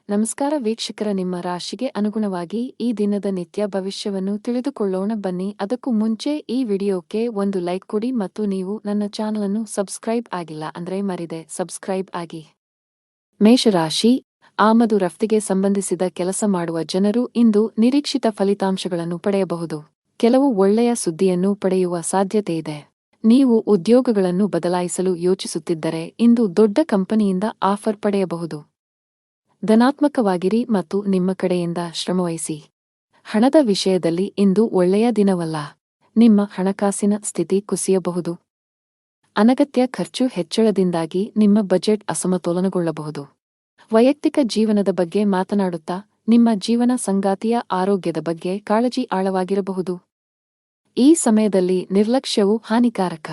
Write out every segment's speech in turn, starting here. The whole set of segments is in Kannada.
ನಮಸ್ಕಾರ ವೀಕ್ಷಕರ, ನಿಮ್ಮ ರಾಶಿಗೆ ಅನುಗುಣವಾಗಿ ಈ ದಿನದ ನಿತ್ಯ ಭವಿಷ್ಯವನ್ನು ತಿಳಿದುಕೊಳ್ಳೋಣ ಬನ್ನಿ. ಅದಕ್ಕೂ ಮುಂಚೆ ಈ ವಿಡಿಯೋಕ್ಕೆ ಒಂದು ಲೈಕ್ ಕೊಡಿ ಮತ್ತು ನೀವು ನನ್ನ ಚಾನಲನ್ನು ಸಬ್ಸ್ಕ್ರೈಬ್ ಆಗಿಲ್ಲ ಅಂದ್ರೆ ಮರಿದೆ ಸಬ್ಸ್ಕ್ರೈಬ್ ಆಗಿ. ಮೇಷರಾಶಿ, ಆಮದು ರಫ್ತಿಗೆ ಸಂಬಂಧಿಸಿದ ಕೆಲಸ ಮಾಡುವ ಜನರು ಇಂದು ನಿರೀಕ್ಷಿತ ಫಲಿತಾಂಶಗಳನ್ನು ಪಡೆಯಬಹುದು. ಕೆಲವು ಒಳ್ಳೆಯ ಸುದ್ದಿಯನ್ನು ಪಡೆಯುವ ಸಾಧ್ಯತೆಯಿದೆ. ನೀವು ಉದ್ಯೋಗಗಳನ್ನು ಬದಲಾಯಿಸಲು ಯೋಚಿಸುತ್ತಿದ್ದರೆ ಇಂದು ದೊಡ್ಡ ಕಂಪನಿಯಿಂದ ಆಫರ್ ಪಡೆಯಬಹುದು. ಧನಾತ್ಮಕವಾಗಿರಿ ಮತ್ತು ನಿಮ್ಮ ಕಡೆಯಿಂದ ಶ್ರಮವಹಿಸಿ. ಹಣದ ವಿಷಯದಲ್ಲಿ ಇಂದು ಒಳ್ಳೆಯ ದಿನವಲ್ಲ. ನಿಮ್ಮ ಹಣಕಾಸಿನ ಸ್ಥಿತಿ ಕುಸಿಯಬಹುದು. ಅನಗತ್ಯ ಖರ್ಚು ಹೆಚ್ಚಳದಿಂದಾಗಿ ನಿಮ್ಮ ಬಜೆಟ್ ಅಸಮತೋಲನಗೊಳ್ಳಬಹುದು. ವೈಯಕ್ತಿಕ ಜೀವನದ ಬಗ್ಗೆ ಮಾತನಾಡುತ್ತಾ ನಿಮ್ಮ ಜೀವನ ಸಂಗಾತಿಯ ಆರೋಗ್ಯದ ಬಗ್ಗೆ ಕಾಳಜಿ ಆಳವಾಗಿರಬಹುದು. ಈ ಸಮಯದಲ್ಲಿ ನಿರ್ಲಕ್ಷ್ಯವು ಹಾನಿಕಾರಕ.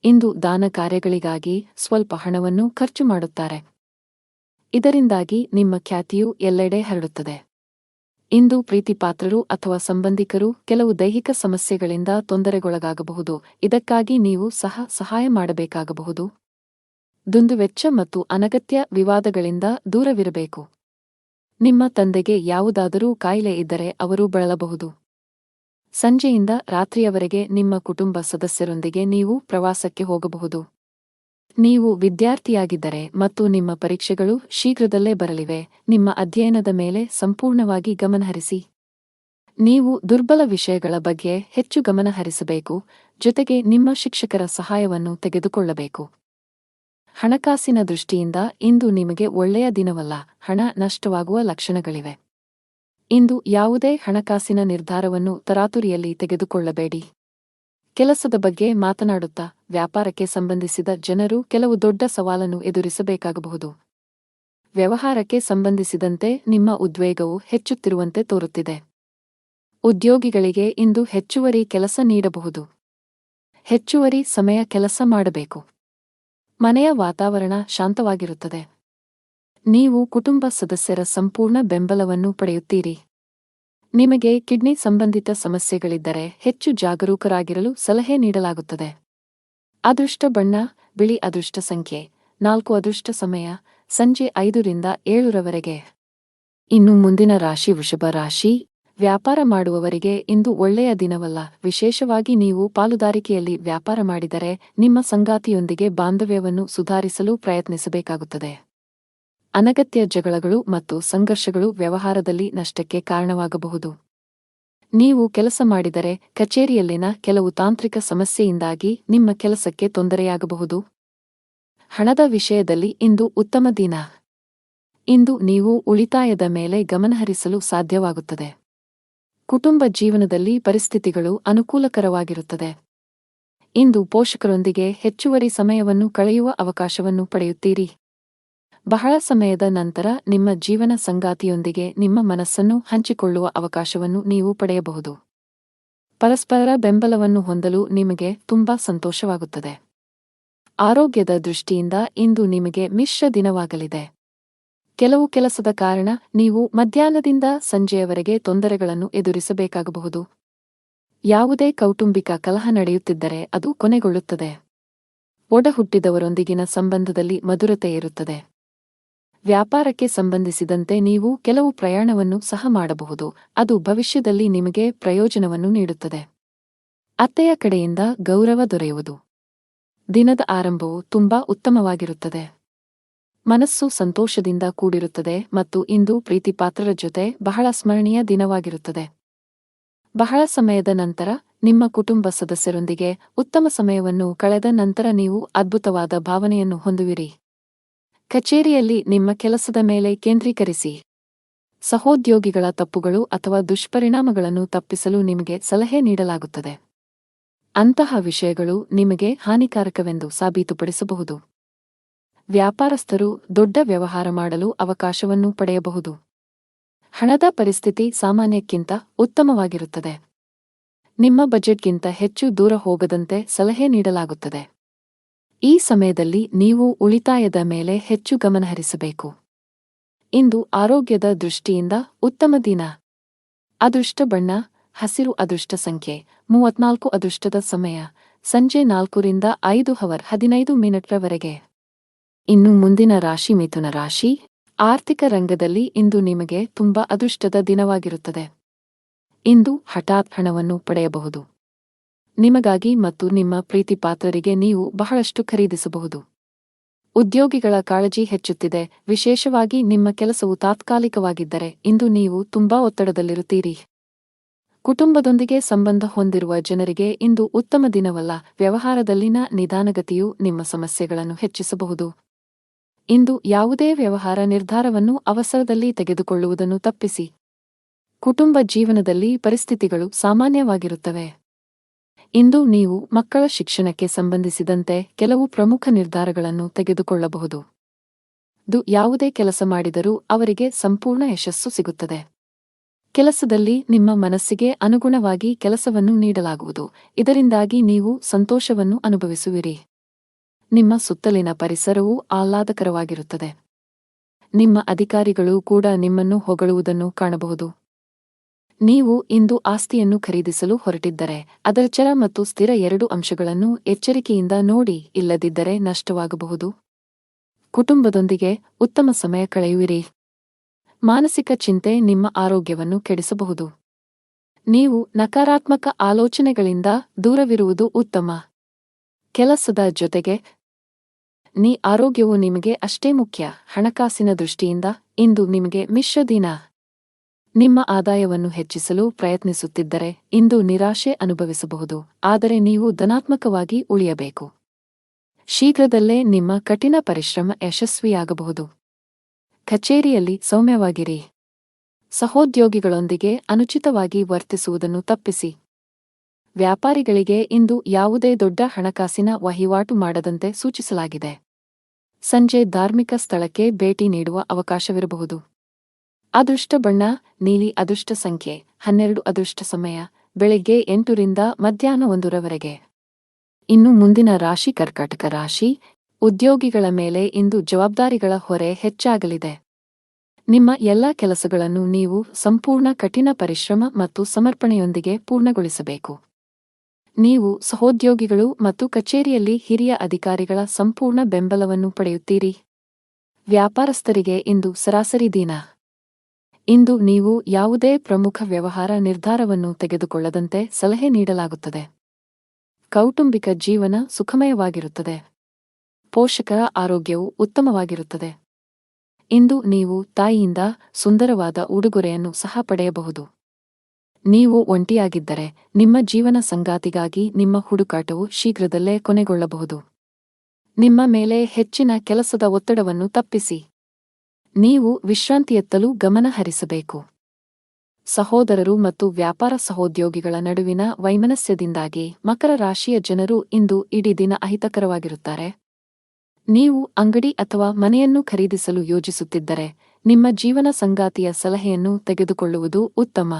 ಇಂದು ದಾನ ಕಾರ್ಯಗಳಿಗಾಗಿ ಸ್ವಲ್ಪ ಹಣವನ್ನು ಖರ್ಚು ಮಾಡುತ್ತಾರೆ. ಇದರಿಂದಾಗಿ ನಿಮ್ಮ ಖ್ಯಾತಿಯು ಎಲ್ಲೆಡೆ ಹರಡುತ್ತದೆ. ಇಂದು ಪ್ರೀತಿಪಾತ್ರರು ಅಥವಾ ಸಂಬಂಧಿಕರು ಕೆಲವು ದೈಹಿಕ ಸಮಸ್ಯೆಗಳಿಂದ ತೊಂದರೆಗೊಳಗಾಗಬಹುದು. ಇದಕ್ಕಾಗಿ ನೀವು ಸಹಾಯ ಮಾಡಬೇಕಾಗಬಹುದು. ದುಂದುವೆಚ್ಚ ಮತ್ತು ಅನಗತ್ಯ ವಿವಾದಗಳಿಂದ ದೂರವಿರಬೇಕು. ನಿಮ್ಮ ತಂದೆಗೆ ಯಾವುದಾದರೂ ಕಾಯಿಲೆ ಇದ್ದರೆ ಅವರು ಬಳಲಬಹುದು. ಸಂಜೆಯಿಂದ ರಾತ್ರಿಯವರೆಗೆ ನಿಮ್ಮ ಕುಟುಂಬ ಸದಸ್ಯರೊಂದಿಗೆ ನೀವು ಪ್ರವಾಸಕ್ಕೆ ಹೋಗಬಹುದು. ನೀವು ವಿದ್ಯಾರ್ಥಿಯಾಗಿದ್ದರೆ ಮತ್ತು ನಿಮ್ಮ ಪರೀಕ್ಷೆಗಳು ಶೀಘ್ರದಲ್ಲೇ ಬರಲಿವೆ, ನಿಮ್ಮ ಅಧ್ಯಯನದ ಮೇಲೆ ಸಂಪೂರ್ಣವಾಗಿ ಗಮನಹರಿಸಿ. ನೀವು ದುರ್ಬಲ ವಿಷಯಗಳ ಬಗ್ಗೆ ಹೆಚ್ಚು ಗಮನಹರಿಸಬೇಕು, ಜೊತೆಗೆ ನಿಮ್ಮ ಶಿಕ್ಷಕರ ಸಹಾಯವನ್ನು ತೆಗೆದುಕೊಳ್ಳಬೇಕು. ಹಣಕಾಸಿನ ದೃಷ್ಟಿಯಿಂದ ಇಂದು ನಿಮಗೆ ಒಳ್ಳೆಯ ದಿನವಲ್ಲ. ಹಣ ನಷ್ಟವಾಗುವ ಲಕ್ಷಣಗಳಿವೆ. ಇಂದು ಯಾವುದೇ ಹಣಕಾಸಿನ ನಿರ್ಧಾರವನ್ನು ತರಾತುರಿಯಲ್ಲಿ ತೆಗೆದುಕೊಳ್ಳಬೇಡಿ. ಕೆಲಸದ ಬಗ್ಗೆ ಮಾತನಾಡುತ್ತಾ ವ್ಯಾಪಾರಕ್ಕೆ ಸಂಬಂಧಿಸಿದ ಜನರು ಕೆಲವು ದೊಡ್ಡ ಸವಾಲನ್ನು ಎದುರಿಸಬೇಕಾಗಬಹುದು. ವ್ಯವಹಾರಕ್ಕೆ ಸಂಬಂಧಿಸಿದಂತೆ ನಿಮ್ಮ ಉದ್ವೇಗವು ಹೆಚ್ಚುತ್ತಿರುವಂತೆ ತೋರುತ್ತಿದೆ. ಉದ್ಯೋಗಿಗಳಿಗೆ ಇಂದು ಹೆಚ್ಚುವರಿ ಕೆಲಸ ನೀಡಬಹುದು. ಹೆಚ್ಚುವರಿ ಸಮಯ ಕೆಲಸ ಮಾಡಬೇಕು. ಮನೆಯ ವಾತಾವರಣ ಶಾಂತವಾಗಿರುತ್ತದೆ. ನೀವು ಕುಟುಂಬ ಸದಸ್ಯರ ಸಂಪೂರ್ಣ ಬೆಂಬಲವನ್ನು ಪಡೆಯುತ್ತೀರಿ. ನಿಮಗೆ ಕಿಡ್ನಿ ಸಂಬಂಧಿತ ಸಮಸ್ಯೆಗಳಿದ್ದರೆ ಹೆಚ್ಚು ಜಾಗರೂಕರಾಗಿರಲು ಸಲಹೆ ನೀಡಲಾಗುತ್ತದೆ. ಅದೃಷ್ಟ ಬಣ್ಣ ಬಿಳಿ. ಅದೃಷ್ಟ ಸಂಖ್ಯೆ 4. ಅದೃಷ್ಟ ಸಮಯ ಸಂಜೆ 5 ರಿಂದ 7 ರವರೆಗೆ. ಇನ್ನು ಮುಂದಿನ ರಾಶಿ ವೃಷಭ ರಾಶಿ. ವ್ಯಾಪಾರ ಮಾಡುವವರಿಗೆ ಇಂದು ಒಳ್ಳೆಯ ದಿನವಲ್ಲ. ವಿಶೇಷವಾಗಿ ನೀವು ಪಾಲುದಾರಿಕೆಯಲ್ಲಿ ವ್ಯಾಪಾರ ಮಾಡಿದರೆ ನಿಮ್ಮ ಸಂಗಾತಿಯೊಂದಿಗೆ ಬಾಂಧವ್ಯವನ್ನು ಸುಧಾರಿಸಲು ಪ್ರಯತ್ನಿಸಬೇಕಾಗುತ್ತದೆ. ಅನಗತ್ಯ ಜಗಳಗಳು ಮತ್ತು ಸಂಘರ್ಷಗಳು ವ್ಯವಹಾರದಲ್ಲಿ ನಷ್ಟಕ್ಕೆ ಕಾರಣವಾಗಬಹುದು. ನೀವು ಕೆಲಸ ಮಾಡಿದರೆ ಕಚೇರಿಯಲ್ಲಿನ ಕೆಲವು ತಾಂತ್ರಿಕ ಸಮಸ್ಯೆಯಿಂದಾಗಿ ನಿಮ್ಮ ಕೆಲಸಕ್ಕೆ ತೊಂದರೆಯಾಗಬಹುದು. ಹಣದ ವಿಷಯದಲ್ಲಿ ಇಂದು ಉತ್ತಮ ದಿನ. ಇಂದು ನೀವು ಉಳಿತಾಯದ ಮೇಲೆ ಗಮನಹರಿಸಲು ಸಾಧ್ಯವಾಗುತ್ತದೆ. ಕುಟುಂಬ ಜೀವನದಲ್ಲಿ ಪರಿಸ್ಥಿತಿಗಳು ಅನುಕೂಲಕರವಾಗಿರುತ್ತದೆ. ಇಂದು ಪೋಷಕರೊಂದಿಗೆ ಹೆಚ್ಚುವರಿ ಸಮಯವನ್ನು ಕಳೆಯುವ ಅವಕಾಶವನ್ನು ಪಡೆಯುತ್ತೀರಿ. ಬಹಳ ಸಮಯದ ನಂತರ ನಿಮ್ಮ ಜೀವನ ಸಂಗಾತಿಯೊಂದಿಗೆ ನಿಮ್ಮ ಮನಸ್ಸನ್ನು ಹಂಚಿಕೊಳ್ಳುವ ಅವಕಾಶವನ್ನು ನೀವು ಪಡೆಯಬಹುದು. ಪರಸ್ಪರ ಬೆಂಬಲವನ್ನು ಹೊಂದಲು ನಿಮಗೆ ತುಂಬಾ ಸಂತೋಷವಾಗುತ್ತದೆ. ಆರೋಗ್ಯದ ದೃಷ್ಟಿಯಿಂದ ಇಂದು ನಿಮಗೆ ಮಿಶ್ರ ದಿನವಾಗಲಿದೆ. ಕೆಲವು ಕೆಲಸದ ಕಾರಣ ನೀವು ಮಧ್ಯಾಹ್ನದಿಂದ ಸಂಜೆಯವರೆಗೆ ತೊಂದರೆಗಳನ್ನು ಎದುರಿಸಬೇಕಾಗಬಹುದು. ಯಾವುದೇ ಕೌಟುಂಬಿಕ ಕಲಹ ನಡೆಯುತ್ತಿದ್ದರೆ ಅದು ಕೊನೆಗೊಳ್ಳುತ್ತದೆ. ಒಡಹುಟ್ಟಿದವರೊಂದಿಗಿನ ಸಂಬಂಧದಲ್ಲಿ ಮಧುರತೆ ಇರುತ್ತದೆ. ವ್ಯಾಪಾರಕ್ಕೆ ಸಂಬಂಧಿಸಿದಂತೆ ನೀವು ಕೆಲವು ಪ್ರಯಾಣವನ್ನು ಸಹ ಮಾಡಬಹುದು. ಅದು ಭವಿಷ್ಯದಲ್ಲಿ ನಿಮಗೆ ಪ್ರಯೋಜನವನ್ನು ನೀಡುತ್ತದೆ. ಅತ್ತೆಯ ಕಡೆಯಿಂದ ಗೌರವ ದೊರೆಯುವುದು. ದಿನದ ಆರಂಭವು ತುಂಬಾ ಉತ್ತಮವಾಗಿರುತ್ತದೆ. ಮನಸ್ಸು ಸಂತೋಷದಿಂದ ಕೂಡಿರುತ್ತದೆ ಮತ್ತು ಇಂದು ಪ್ರೀತಿಪಾತ್ರರ ಜೊತೆ ಬಹಳ ಸ್ಮರಣೀಯ ದಿನವಾಗಿರುತ್ತದೆ. ಬಹಳ ಸಮಯದ ನಂತರ ನಿಮ್ಮ ಕುಟುಂಬ ಸದಸ್ಯರೊಂದಿಗೆ ಉತ್ತಮ ಸಮಯವನ್ನು ಕಳೆದ ನಂತರ ನೀವು ಅದ್ಭುತವಾದ ಭಾವನೆಯನ್ನು ಹೊಂದುವಿರಿ. ಕಚೇರಿಯಲ್ಲಿ ನಿಮ್ಮ ಕೆಲಸದ ಮೇಲೆ ಕೇಂದ್ರೀಕರಿಸಿ. ಸಹೋದ್ಯೋಗಿಗಳ ತಪ್ಪುಗಳು ಅಥವಾ ದುಷ್ಪರಿಣಾಮಗಳನ್ನು ತಪ್ಪಿಸಲು ನಿಮಗೆ ಸಲಹೆ ನೀಡಲಾಗುತ್ತದೆ. ಅಂತಹ ವಿಷಯಗಳು ನಿಮಗೆ ಹಾನಿಕಾರಕವೆಂದು ಸಾಬೀತುಪಡಿಸಬಹುದು. ವ್ಯಾಪಾರಸ್ಥರು ದೊಡ್ಡ ವ್ಯವಹಾರ ಮಾಡಲು ಅವಕಾಶವನ್ನು ಪಡೆಯಬಹುದು. ಹಣದ ಪರಿಸ್ಥಿತಿ ಸಾಮಾನ್ಯಕ್ಕಿಂತ ಉತ್ತಮವಾಗಿರುತ್ತದೆ. ನಿಮ್ಮ ಬಜೆಟ್ಗಿಂತ ಹೆಚ್ಚು ದೂರ ಹೋಗದಂತೆ ಸಲಹೆ ನೀಡಲಾಗುತ್ತದೆ. ಈ ಸಮಯದಲ್ಲಿ ನೀವು ಉಳಿತಾಯದ ಮೇಲೆ ಹೆಚ್ಚು ಗಮನಹರಿಸಬೇಕು. ಇಂದು ಆರೋಗ್ಯದ ದೃಷ್ಟಿಯಿಂದ ಉತ್ತಮ ದಿನ. ಅದೃಷ್ಟ ಬಣ್ಣ ಹಸಿರು. ಅದೃಷ್ಟ ಸಂಖ್ಯೆ 34. ಅದೃಷ್ಟದ ಸಮಯ ಸಂಜೆ 4 ರಿಂದ 5 15 ರವರೆಗೆ. ಇನ್ನು ಮುಂದಿನ ರಾಶಿ ಮಿಥುನ ರಾಶಿ. ಆರ್ಥಿಕ ರಂಗದಲ್ಲಿ ಇಂದು ನಿಮಗೆ ತುಂಬಾ ಅದೃಷ್ಟದ ದಿನವಾಗಿರುತ್ತದೆ. ಇಂದು ಹಠಾತ್ ಹಣವನ್ನು ಪಡೆಯಬಹುದು. ನಿಮಗಾಗಿ ಮತ್ತು ನಿಮ್ಮ ಪ್ರೀತಿಪಾತ್ರರಿಗೆ ನೀವು ಬಹಳಷ್ಟು ಖರೀದಿಸಬಹುದು. ಉದ್ಯೋಗಿಗಳ ಕಾಳಜಿ ಹೆಚ್ಚುತ್ತಿದೆ, ವಿಶೇಷವಾಗಿ ನಿಮ್ಮ ಕೆಲಸವು ತಾತ್ಕಾಲಿಕವಾಗಿದ್ದರೆ ಇಂದು ನೀವು ತುಂಬಾ ಒತ್ತಡದಲ್ಲಿರುತ್ತೀರಿ. ಕುಟುಂಬದೊಂದಿಗೆ ಸಂಬಂಧ ಹೊಂದಿರುವ ಜನರಿಗೆ ಇಂದು ಉತ್ತಮ ದಿನವಲ್ಲ. ವ್ಯವಹಾರದಲ್ಲಿನ ನಿಧಾನಗತಿಯು ನಿಮ್ಮ ಸಮಸ್ಯೆಗಳನ್ನು ಹೆಚ್ಚಿಸಬಹುದು. ಇಂದು ಯಾವುದೇ ವ್ಯವಹಾರ ನಿರ್ಧಾರವನ್ನು ಅವಸರದಲ್ಲಿ ತೆಗೆದುಕೊಳ್ಳುವುದನ್ನು ತಪ್ಪಿಸಿ. ಕುಟುಂಬ ಜೀವನದಲ್ಲಿ ಪರಿಸ್ಥಿತಿಗಳು ಸಾಮಾನ್ಯವಾಗಿರುತ್ತವೆ. ಇಂದು ನೀವು ಮಕ್ಕಳ ಶಿಕ್ಷಣಕ್ಕೆ ಸಂಬಂಧಿಸಿದಂತೆ ಕೆಲವು ಪ್ರಮುಖ ನಿರ್ಧಾರಗಳನ್ನು ತೆಗೆದುಕೊಳ್ಳಬಹುದು. ಯಾವುದೇ ಕೆಲಸ ಮಾಡಿದರೂ ಅವರಿಗೆ ಸಂಪೂರ್ಣ ಯಶಸ್ಸು ಸಿಗುತ್ತದೆ. ಕೆಲಸದಲ್ಲಿ ನಿಮ್ಮ ಮನಸ್ಸಿಗೆ ಅನುಗುಣವಾಗಿ ಕೆಲಸವನ್ನು ನೀಡಲಾಗುವುದು, ಇದರಿಂದಾಗಿ ನೀವು ಸಂತೋಷವನ್ನು ಅನುಭವಿಸುವಿರಿ. ನಿಮ್ಮ ಸುತ್ತಲಿನ ಪರಿಸರವು ಆಹ್ಲಾದಕರವಾಗಿರುತ್ತದೆ. ನಿಮ್ಮ ಅಧಿಕಾರಿಗಳು ಕೂಡ ನಿಮ್ಮನ್ನು ಹೊಗಳುವುದನ್ನು ಕಾಣಬಹುದು. ನೀವು ಇಂದು ಆಸ್ತಿಯನ್ನು ಖರೀದಿಸಲು ಹೊರಟಿದ್ದರೆ ಅದರ ಚರ ಮತ್ತು ಸ್ಥಿರ ಎರಡೂ ಅಂಶಗಳನ್ನು ಎಚ್ಚರಿಕೆಯಿಂದ ನೋಡಿ, ಇಲ್ಲದಿದ್ದರೆ ನಷ್ಟವಾಗಬಹುದು. ಕುಟುಂಬದೊಂದಿಗೆ ಉತ್ತಮ ಸಮಯ ಕಳೆಯುವಿರಿ. ಮಾನಸಿಕ ಚಿಂತೆ ನಿಮ್ಮ ಆರೋಗ್ಯವನ್ನು ಕೆಡಿಸಬಹುದು. ನೀವು ನಕಾರಾತ್ಮಕ ಆಲೋಚನೆಗಳಿಂದ ದೂರವಿರುವುದು ಉತ್ತಮ. ಕೆಲಸದ ಜೊತೆಗೆ ಆರೋಗ್ಯವು ನಿಮಗೆ ಅಷ್ಟೇ ಮುಖ್ಯ. ಹಣಕಾಸಿನ ದೃಷ್ಟಿಯಿಂದ ಇಂದು ನಿಮಗೆ ಮಿಶ್ರ ದಿನ. ನಿಮ್ಮ ಆದಾಯವನ್ನು ಹೆಚ್ಚಿಸಲು ಪ್ರಯತ್ನಿಸುತ್ತಿದ್ದರೆ ಇಂದು ನಿರಾಶೆ ಅನುಭವಿಸಬಹುದು, ಆದರೆ ನೀವು ಧನಾತ್ಮಕವಾಗಿ ಉಳಿಯಬೇಕು. ಶೀಘ್ರದಲ್ಲೇ ನಿಮ್ಮ ಕಠಿಣ ಪರಿಶ್ರಮ ಯಶಸ್ವಿಯಾಗಬಹುದು. ಕಚೇರಿಯಲ್ಲಿ ಸೌಮ್ಯವಾಗಿರಿ. ಸಹೋದ್ಯೋಗಿಗಳೊಂದಿಗೆ ಅನುಚಿತವಾಗಿ ವರ್ತಿಸುವುದನ್ನು ತಪ್ಪಿಸಿ. ವ್ಯಾಪಾರಿಗಳಿಗೆ ಇಂದು ಯಾವುದೇ ದೊಡ್ಡ ಹಣಕಾಸಿನ ವಹಿವಾಟು ಮಾಡದಂತೆ ಸೂಚಿಸಲಾಗಿದೆ. ಸಂಜೆ ಧಾರ್ಮಿಕ ಸ್ಥಳಕ್ಕೆ ಭೇಟಿ ನೀಡುವ ಅವಕಾಶವಿರಬಹುದು. ಅದೃಷ್ಟ ಬಣ್ಣ ನೀಲಿ. ಅದೃಷ್ಟ ಸಂಖ್ಯೆ 12. ಅದೃಷ್ಟ ಸಮಯ ಬೆಳಗ್ಗೆ 8 ರಿಂದ ಮಧ್ಯಾಹ್ನ 1 ರವರೆಗೆ. ಇನ್ನು ಮುಂದಿನ ರಾಶಿ ಕರ್ಕಾಟಕ ರಾಶಿ. ಉದ್ಯೋಗಿಗಳ ಮೇಲೆ ಇಂದು ಜವಾಬ್ದಾರಿಗಳ ಹೊರೆ ಹೆಚ್ಚಾಗಲಿದೆ. ನಿಮ್ಮ ಎಲ್ಲಾ ಕೆಲಸಗಳನ್ನು ನೀವು ಸಂಪೂರ್ಣ ಕಠಿಣ ಪರಿಶ್ರಮ ಮತ್ತು ಸಮರ್ಪಣೆಯೊಂದಿಗೆ ಪೂರ್ಣಗೊಳಿಸಬೇಕು. ನೀವು ಸಹೋದ್ಯೋಗಿಗಳು ಮತ್ತು ಕಚೇರಿಯಲ್ಲಿ ಹಿರಿಯ ಅಧಿಕಾರಿಗಳ ಸಂಪೂರ್ಣ ಬೆಂಬಲವನ್ನು ಪಡೆಯುತ್ತೀರಿ. ವ್ಯಾಪಾರಸ್ಥರಿಗೆ ಇಂದು ಸರಾಸರಿ ದಿನ. ಇಂದು ನೀವು ಯಾವುದೇ ಪ್ರಮುಖ ವ್ಯವಹಾರ ನಿರ್ಧಾರವನ್ನು ತೆಗೆದುಕೊಳ್ಳದಂತೆ ಸಲಹೆ ನೀಡಲಾಗುತ್ತದೆ. ಕೌಟುಂಬಿಕ ಜೀವನ ಸುಖಮಯವಾಗಿರುತ್ತದೆ. ಪೋಷಕರ ಆರೋಗ್ಯವು ಉತ್ತಮವಾಗಿರುತ್ತದೆ. ಇಂದು ನೀವು ತಾಯಿಯಿಂದ ಸುಂದರವಾದ ಉಡುಗೊರೆಯನ್ನು ಸಹ ಪಡೆಯಬಹುದು. ನೀವು ಒಂಟಿಯಾಗಿದ್ದರೆ ನಿಮ್ಮ ಜೀವನ ಸಂಗಾತಿಗಾಗಿ ನಿಮ್ಮ ಹುಡುಕಾಟವು ಶೀಘ್ರದಲ್ಲೇ ಕೊನೆಗೊಳ್ಳಬಹುದು. ನಿಮ್ಮ ಮೇಲೆ ಹೆಚ್ಚಿನ ಕೆಲಸದ ಒತ್ತಡವನ್ನು ತಪ್ಪಿಸಿ. ನೀವು ವಿಶ್ರಾಂತಿಯತ್ತಲೂ ಗಮನ ಹರಿಸಬೇಕು. ಸಹೋದರರು ಮತ್ತು ವ್ಯಾಪಾರ ಸಹೋದ್ಯೋಗಿಗಳ ನಡುವಿನ ವೈಮನಸ್ಯದಿಂದಾಗಿ ಮಕರ ರಾಶಿಯ ಜನರು ಇಂದು ಇಡೀ ದಿನ ಅಹಿತಕರವಾಗಿರುತ್ತಾರೆ. ನೀವು ಅಂಗಡಿ ಅಥವಾ ಮನೆಯನ್ನು ಖರೀದಿಸಲು ಯೋಜಿಸುತ್ತಿದ್ದರೆ ನಿಮ್ಮ ಜೀವನ ಸಂಗಾತಿಯ ಸಲಹೆಯನ್ನು ತೆಗೆದುಕೊಳ್ಳುವುದು ಉತ್ತಮ.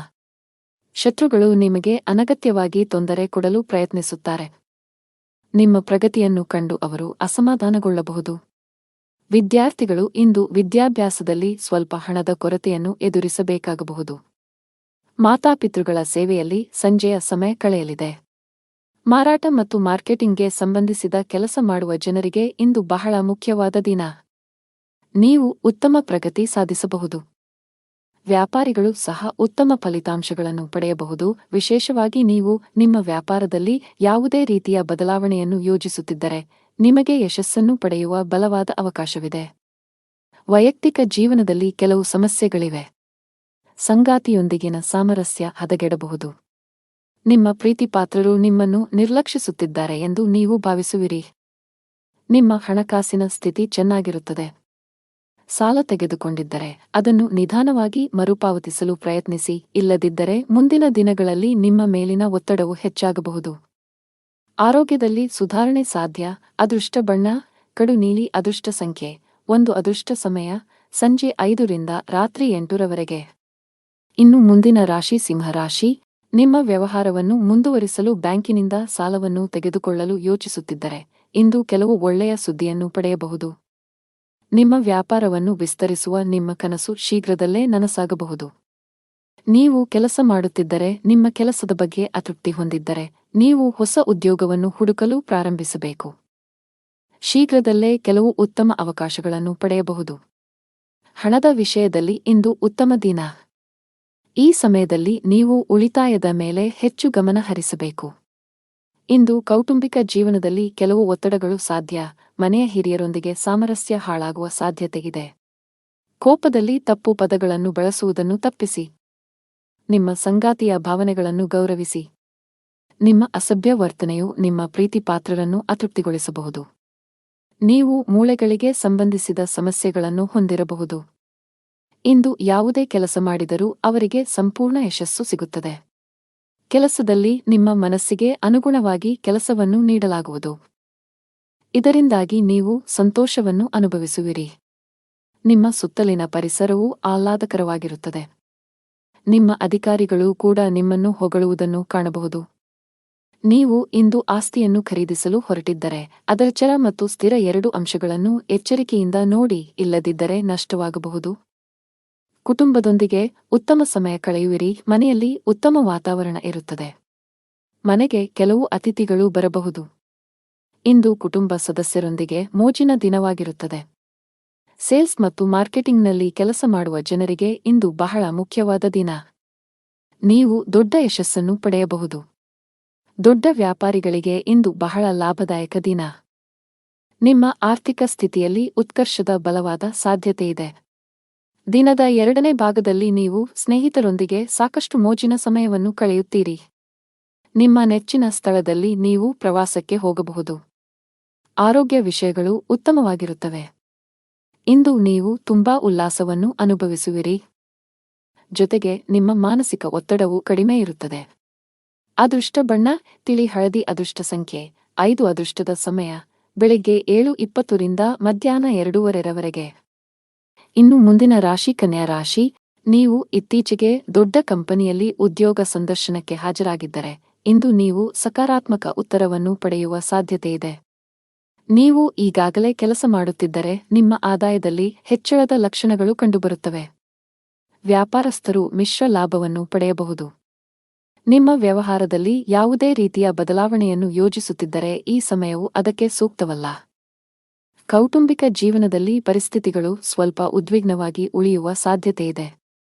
ಶತ್ರುಗಳು ನಿಮಗೆ ಅನಗತ್ಯವಾಗಿ ತೊಂದರೆ ಕೊಡಲು ಪ್ರಯತ್ನಿಸುತ್ತಾರೆ. ನಿಮ್ಮ ಪ್ರಗತಿಯನ್ನು ಕಂಡು ಅವರು ಅಸಮಾಧಾನಗೊಳ್ಳಬಹುದು. ವಿದ್ಯಾರ್ಥಿಗಳು ಇಂದು ವಿದ್ಯಾಭ್ಯಾಸದಲ್ಲಿ ಸ್ವಲ್ಪ ಹಣದ ಕೊರತೆಯನ್ನು ಎದುರಿಸಬೇಕಾಗಬಹುದು. ಮಾತಾಪಿತೃಗಳ ಸೇವೆಯಲ್ಲಿ ಸಂಜೆಯ ಸಮಯ ಕಳೆಯಲಿದೆ. ಮಾರಾಟ ಮತ್ತು ಮಾರ್ಕೆಟಿಂಗ್ಗೆ ಸಂಬಂಧಿಸಿದ ಕೆಲಸ ಮಾಡುವ ಜನರಿಗೆ ಇಂದು ಬಹಳ ಮುಖ್ಯವಾದ ದಿನ. ನೀವು ಉತ್ತಮ ಪ್ರಗತಿ ಸಾಧಿಸಬಹುದು. ವ್ಯಾಪಾರಿಗಳು ಸಹ ಉತ್ತಮ ಫಲಿತಾಂಶಗಳನ್ನು ಪಡೆಯಬಹುದು. ವಿಶೇಷವಾಗಿ ನೀವು ನಿಮ್ಮ ವ್ಯಾಪಾರದಲ್ಲಿ ಯಾವುದೇ ರೀತಿಯ ಬದಲಾವಣೆಯನ್ನು ಯೋಜಿಸುತ್ತಿದ್ದರೆ ನಿಮಗೆ ಯಶಸ್ಸನ್ನು ಪಡೆಯುವ ಬಲವಾದ ಅವಕಾಶವಿದೆ. ವೈಯಕ್ತಿಕ ಜೀವನದಲ್ಲಿ ಕೆಲವು ಸಮಸ್ಯೆಗಳಿವೆ. ಸಂಗಾತಿಯೊಂದಿಗಿನ ಸಾಮರಸ್ಯ ಹದಗೆಡಬಹುದು. ನಿಮ್ಮ ಪ್ರೀತಿಪಾತ್ರರು ನಿಮ್ಮನ್ನು ನಿರ್ಲಕ್ಷಿಸುತ್ತಿದ್ದಾರೆ ಎಂದು ನೀವು ಭಾವಿಸುವಿರಿ. ನಿಮ್ಮ ಹಣಕಾಸಿನ ಸ್ಥಿತಿ ಚೆನ್ನಾಗಿರುತ್ತದೆ. ಸಾಲ ತೆಗೆದುಕೊಂಡಿದ್ದರೆ ಅದನ್ನು ನಿಧಾನವಾಗಿ ಮರುಪಾವತಿಸಲು ಪ್ರಯತ್ನಿಸಿ, ಇಲ್ಲದಿದ್ದರೆ ಮುಂದಿನ ದಿನಗಳಲ್ಲಿ ನಿಮ್ಮ ಮೇಲಿನ ಒತ್ತಡವು ಹೆಚ್ಚಾಗಬಹುದು. ಆರೋಗ್ಯದಲ್ಲಿ ಸುಧಾರಣೆ ಸಾಧ್ಯ. ಅದೃಷ್ಟ ಬಣ್ಣ ಕಡು ನೀಲಿ. ಅದೃಷ್ಟ ಸಂಖ್ಯೆ 1. ಅದೃಷ್ಟ ಸಮಯ ಸಂಜೆ 5 ರಿಂದ ರಾತ್ರಿ 8 ರವರೆಗೆ. ಇನ್ನು ಮುಂದಿನ ರಾಶಿ ಸಿಂಹರಾಶಿ. ನಿಮ್ಮ ವ್ಯವಹಾರವನ್ನು ಮುಂದುವರಿಸಲು ಬ್ಯಾಂಕಿನಿಂದ ಸಾಲವನ್ನು ತೆಗೆದುಕೊಳ್ಳಲು ಯೋಚಿಸುತ್ತಿದ್ದರೆ ಇಂದು ಕೆಲವು ಒಳ್ಳೆಯ ಸುದ್ದಿಯನ್ನು ಪಡೆಯಬಹುದು. ನಿಮ್ಮ ವ್ಯಾಪಾರವನ್ನು ವಿಸ್ತರಿಸುವ ನಿಮ್ಮ ಕನಸು ಶೀಘ್ರದಲ್ಲೇ ನನಸಾಗಬಹುದು. ನೀವು ಕೆಲಸ ಮಾಡುತ್ತಿದ್ದರೆ ನಿಮ್ಮ ಕೆಲಸದ ಬಗ್ಗೆ ಅತೃಪ್ತಿ ಹೊಂದಿದ್ದರೆ ನೀವು ಹೊಸ ಉದ್ಯೋಗವನ್ನು ಹುಡುಕಲು ಪ್ರಾರಂಭಿಸಬೇಕು. ಶೀಘ್ರದಲ್ಲೇ ಕೆಲವು ಉತ್ತಮ ಅವಕಾಶಗಳನ್ನು ಪಡೆಯಬಹುದು. ಹಣದ ವಿಷಯದಲ್ಲಿ ಇಂದು ಉತ್ತಮ ದಿನ. ಈ ಸಮಯದಲ್ಲಿ ನೀವು ಉಳಿತಾಯದ ಮೇಲೆ ಹೆಚ್ಚು ಗಮನ ಹರಿಸಬೇಕು. ಇಂದು ಕೌಟುಂಬಿಕ ಜೀವನದಲ್ಲಿ ಕೆಲವು ಒತ್ತಡಗಳು ಸಾಧ್ಯ. ಮನೆಯ ಹಿರಿಯರೊಂದಿಗೆ ಸಾಮರಸ್ಯ ಹಾಳಾಗುವ ಸಾಧ್ಯತೆಯಿದೆ. ಕೋಪದಲ್ಲಿ ತಪ್ಪು ಪದಗಳನ್ನು ಬಳಸುವುದನ್ನು ತಪ್ಪಿಸಿ. ನಿಮ್ಮ ಸಂಗಾತಿಯ ಭಾವನೆಗಳನ್ನು ಗೌರವಿಸಿ. ನಿಮ್ಮ ಅಸಭ್ಯ ವರ್ತನೆಯು ನಿಮ್ಮ ಪ್ರೀತಿಪಾತ್ರರನ್ನು ಅತೃಪ್ತಿಗೊಳಿಸಬಹುದು. ನೀವು ಮೂಳೆಗಳಿಗೆ ಸಂಬಂಧಿಸಿದ ಸಮಸ್ಯೆಗಳನ್ನು ಹೊಂದಿರಬಹುದು. ಇಂದು ಯಾವುದೇ ಕೆಲಸ ಮಾಡಿದರೂ ಅವರಿಗೆ ಸಂಪೂರ್ಣ ಯಶಸ್ಸು ಸಿಗುತ್ತದೆ. ಕೆಲಸದಲ್ಲಿ ನಿಮ್ಮ ಮನಸ್ಸಿಗೆ ಅನುಗುಣವಾಗಿ ಕೆಲಸವನ್ನು ನೀಡಲಾಗುವುದು. ಇದರಿಂದಾಗಿ ನೀವು ಸಂತೋಷವನ್ನು ಅನುಭವಿಸುವಿರಿ. ನಿಮ್ಮ ಸುತ್ತಲಿನ ಪರಿಸರವು ಆಹ್ಲಾದಕರವಾಗಿರುತ್ತದೆ. ನಿಮ್ಮ ಅಧಿಕಾರಿಗಳು ಕೂಡ ನಿಮ್ಮನ್ನು ಹೊಗಳುವುದನ್ನು ಕಾಣಬಹುದು. ನೀವು ಇಂದು ಆಸ್ತಿಯನ್ನು ಖರೀದಿಸಲು ಹೊರಟಿದ್ದರೆ ಅದರ ಚರ ಮತ್ತು ಸ್ಥಿರ ಎರಡೂ ಅಂಶಗಳನ್ನು ಎಚ್ಚರಿಕೆಯಿಂದ ನೋಡಿ, ಇಲ್ಲದಿದ್ದರೆ ನಷ್ಟವಾಗಬಹುದು. ಕುಟುಂಬದೊಂದಿಗೆ ಉತ್ತಮ ಸಮಯ ಕಳೆಯುವಿರಿ. ಮನೆಯಲ್ಲಿ ಉತ್ತಮ ವಾತಾವರಣ ಇರುತ್ತದೆ. ಮನೆಗೆ ಕೆಲವು ಅತಿಥಿಗಳು ಬರಬಹುದು. ಇಂದು ಕುಟುಂಬ ಸದಸ್ಯರೊಂದಿಗೆ ಮೋಜಿನ ದಿನವಾಗಿರುತ್ತದೆ. ಸೇಲ್ಸ್ ಮತ್ತು ಮಾರ್ಕೆಟಿಂಗ್ನಲ್ಲಿ ಕೆಲಸ ಮಾಡುವ ಜನರಿಗೆ ಇಂದು ಬಹಳ ಮುಖ್ಯವಾದ ದಿನ. ನೀವು ದೊಡ್ಡ ಯಶಸ್ಸನ್ನು ಪಡೆಯಬಹುದು. ದೊಡ್ಡ ವ್ಯಾಪಾರಿಗಳಿಗೆ ಇಂದು ಬಹಳ ಲಾಭದಾಯಕ ದಿನ. ನಿಮ್ಮ ಆರ್ಥಿಕ ಸ್ಥಿತಿಯಲ್ಲಿ ಉತ್ಕರ್ಷದ ಬಲವಾದ ಸಾಧ್ಯತೆಯಿದೆ. ದಿನದ ಎರಡನೇ ಭಾಗದಲ್ಲಿ ನೀವು ಸ್ನೇಹಿತರೊಂದಿಗೆ ಸಾಕಷ್ಟು ಮೋಜಿನ ಸಮಯವನ್ನು ಕಳೆಯುತ್ತೀರಿ. ನಿಮ್ಮ ನೆಚ್ಚಿನ ಸ್ಥಳದಲ್ಲಿ ನೀವು ಪ್ರವಾಸಕ್ಕೆ ಹೋಗಬಹುದು. ಆರೋಗ್ಯ ವಿಷಯಗಳು ಉತ್ತಮವಾಗಿರುತ್ತವೆ. ಇಂದು ನೀವು ತುಂಬಾ ಉಲ್ಲಾಸವನ್ನು ಅನುಭವಿಸುವಿರಿ. ಜೊತೆಗೆ ನಿಮ್ಮ ಮಾನಸಿಕ ಒತ್ತಡವು ಕಡಿಮೆ ಇರುತ್ತದೆ. ಅದೃಷ್ಟ ಬಣ್ಣ ತಿಳಿ ಹಳದಿ. ಅದೃಷ್ಟ ಸಂಖ್ಯೆ 5. ಅದೃಷ್ಟದ ಸಮಯ ಬೆಳಿಗ್ಗೆ 7:20 ರಿಂದ ಮಧ್ಯಾಹ್ನ 2:30 ಇನ್ನು ಮುಂದಿನ ರಾಶಿ ಕನ್ಯಾ ರಾಶಿ. ನೀವು ಇತ್ತೀಚೆಗೆ ದೊಡ್ಡ ಕಂಪನಿಯಲ್ಲಿ ಉದ್ಯೋಗ ಸಂದರ್ಶನಕ್ಕೆ ಹಾಜರಾಗಿದ್ದರೆ ಇಂದು ನೀವು ಸಕಾರಾತ್ಮಕ ಉತ್ತರವನ್ನು ಪಡೆಯುವ ಸಾಧ್ಯತೆಯಿದೆ. ನೀವು ಈಗಾಗಲೇ ಕೆಲಸ ಮಾಡುತ್ತಿದ್ದರೆ ನಿಮ್ಮ ಆದಾಯದಲ್ಲಿ ಹೆಚ್ಚಳದ ಲಕ್ಷಣಗಳು ಕಂಡುಬರುತ್ತವೆ. ವ್ಯಾಪಾರಸ್ಥರು ಮಿಶ್ರ ಲಾಭವನ್ನು ಪಡೆಯಬಹುದು. ನಿಮ್ಮ ವ್ಯವಹಾರದಲ್ಲಿ ಯಾವುದೇ ರೀತಿಯ ಬದಲಾವಣೆಯನ್ನು ಯೋಜಿಸುತ್ತಿದ್ದರೆ ಈ ಸಮಯವು ಅದಕ್ಕೆ ಸೂಕ್ತವಲ್ಲ. ಕೌಟುಂಬಿಕ ಜೀವನದಲ್ಲಿ ಪರಿಸ್ಥಿತಿಗಳು ಸ್ವಲ್ಪ ಉದ್ವಿಗ್ನವಾಗಿ ಉಳಿಯುವ ಸಾಧ್ಯತೆಯಿದೆ.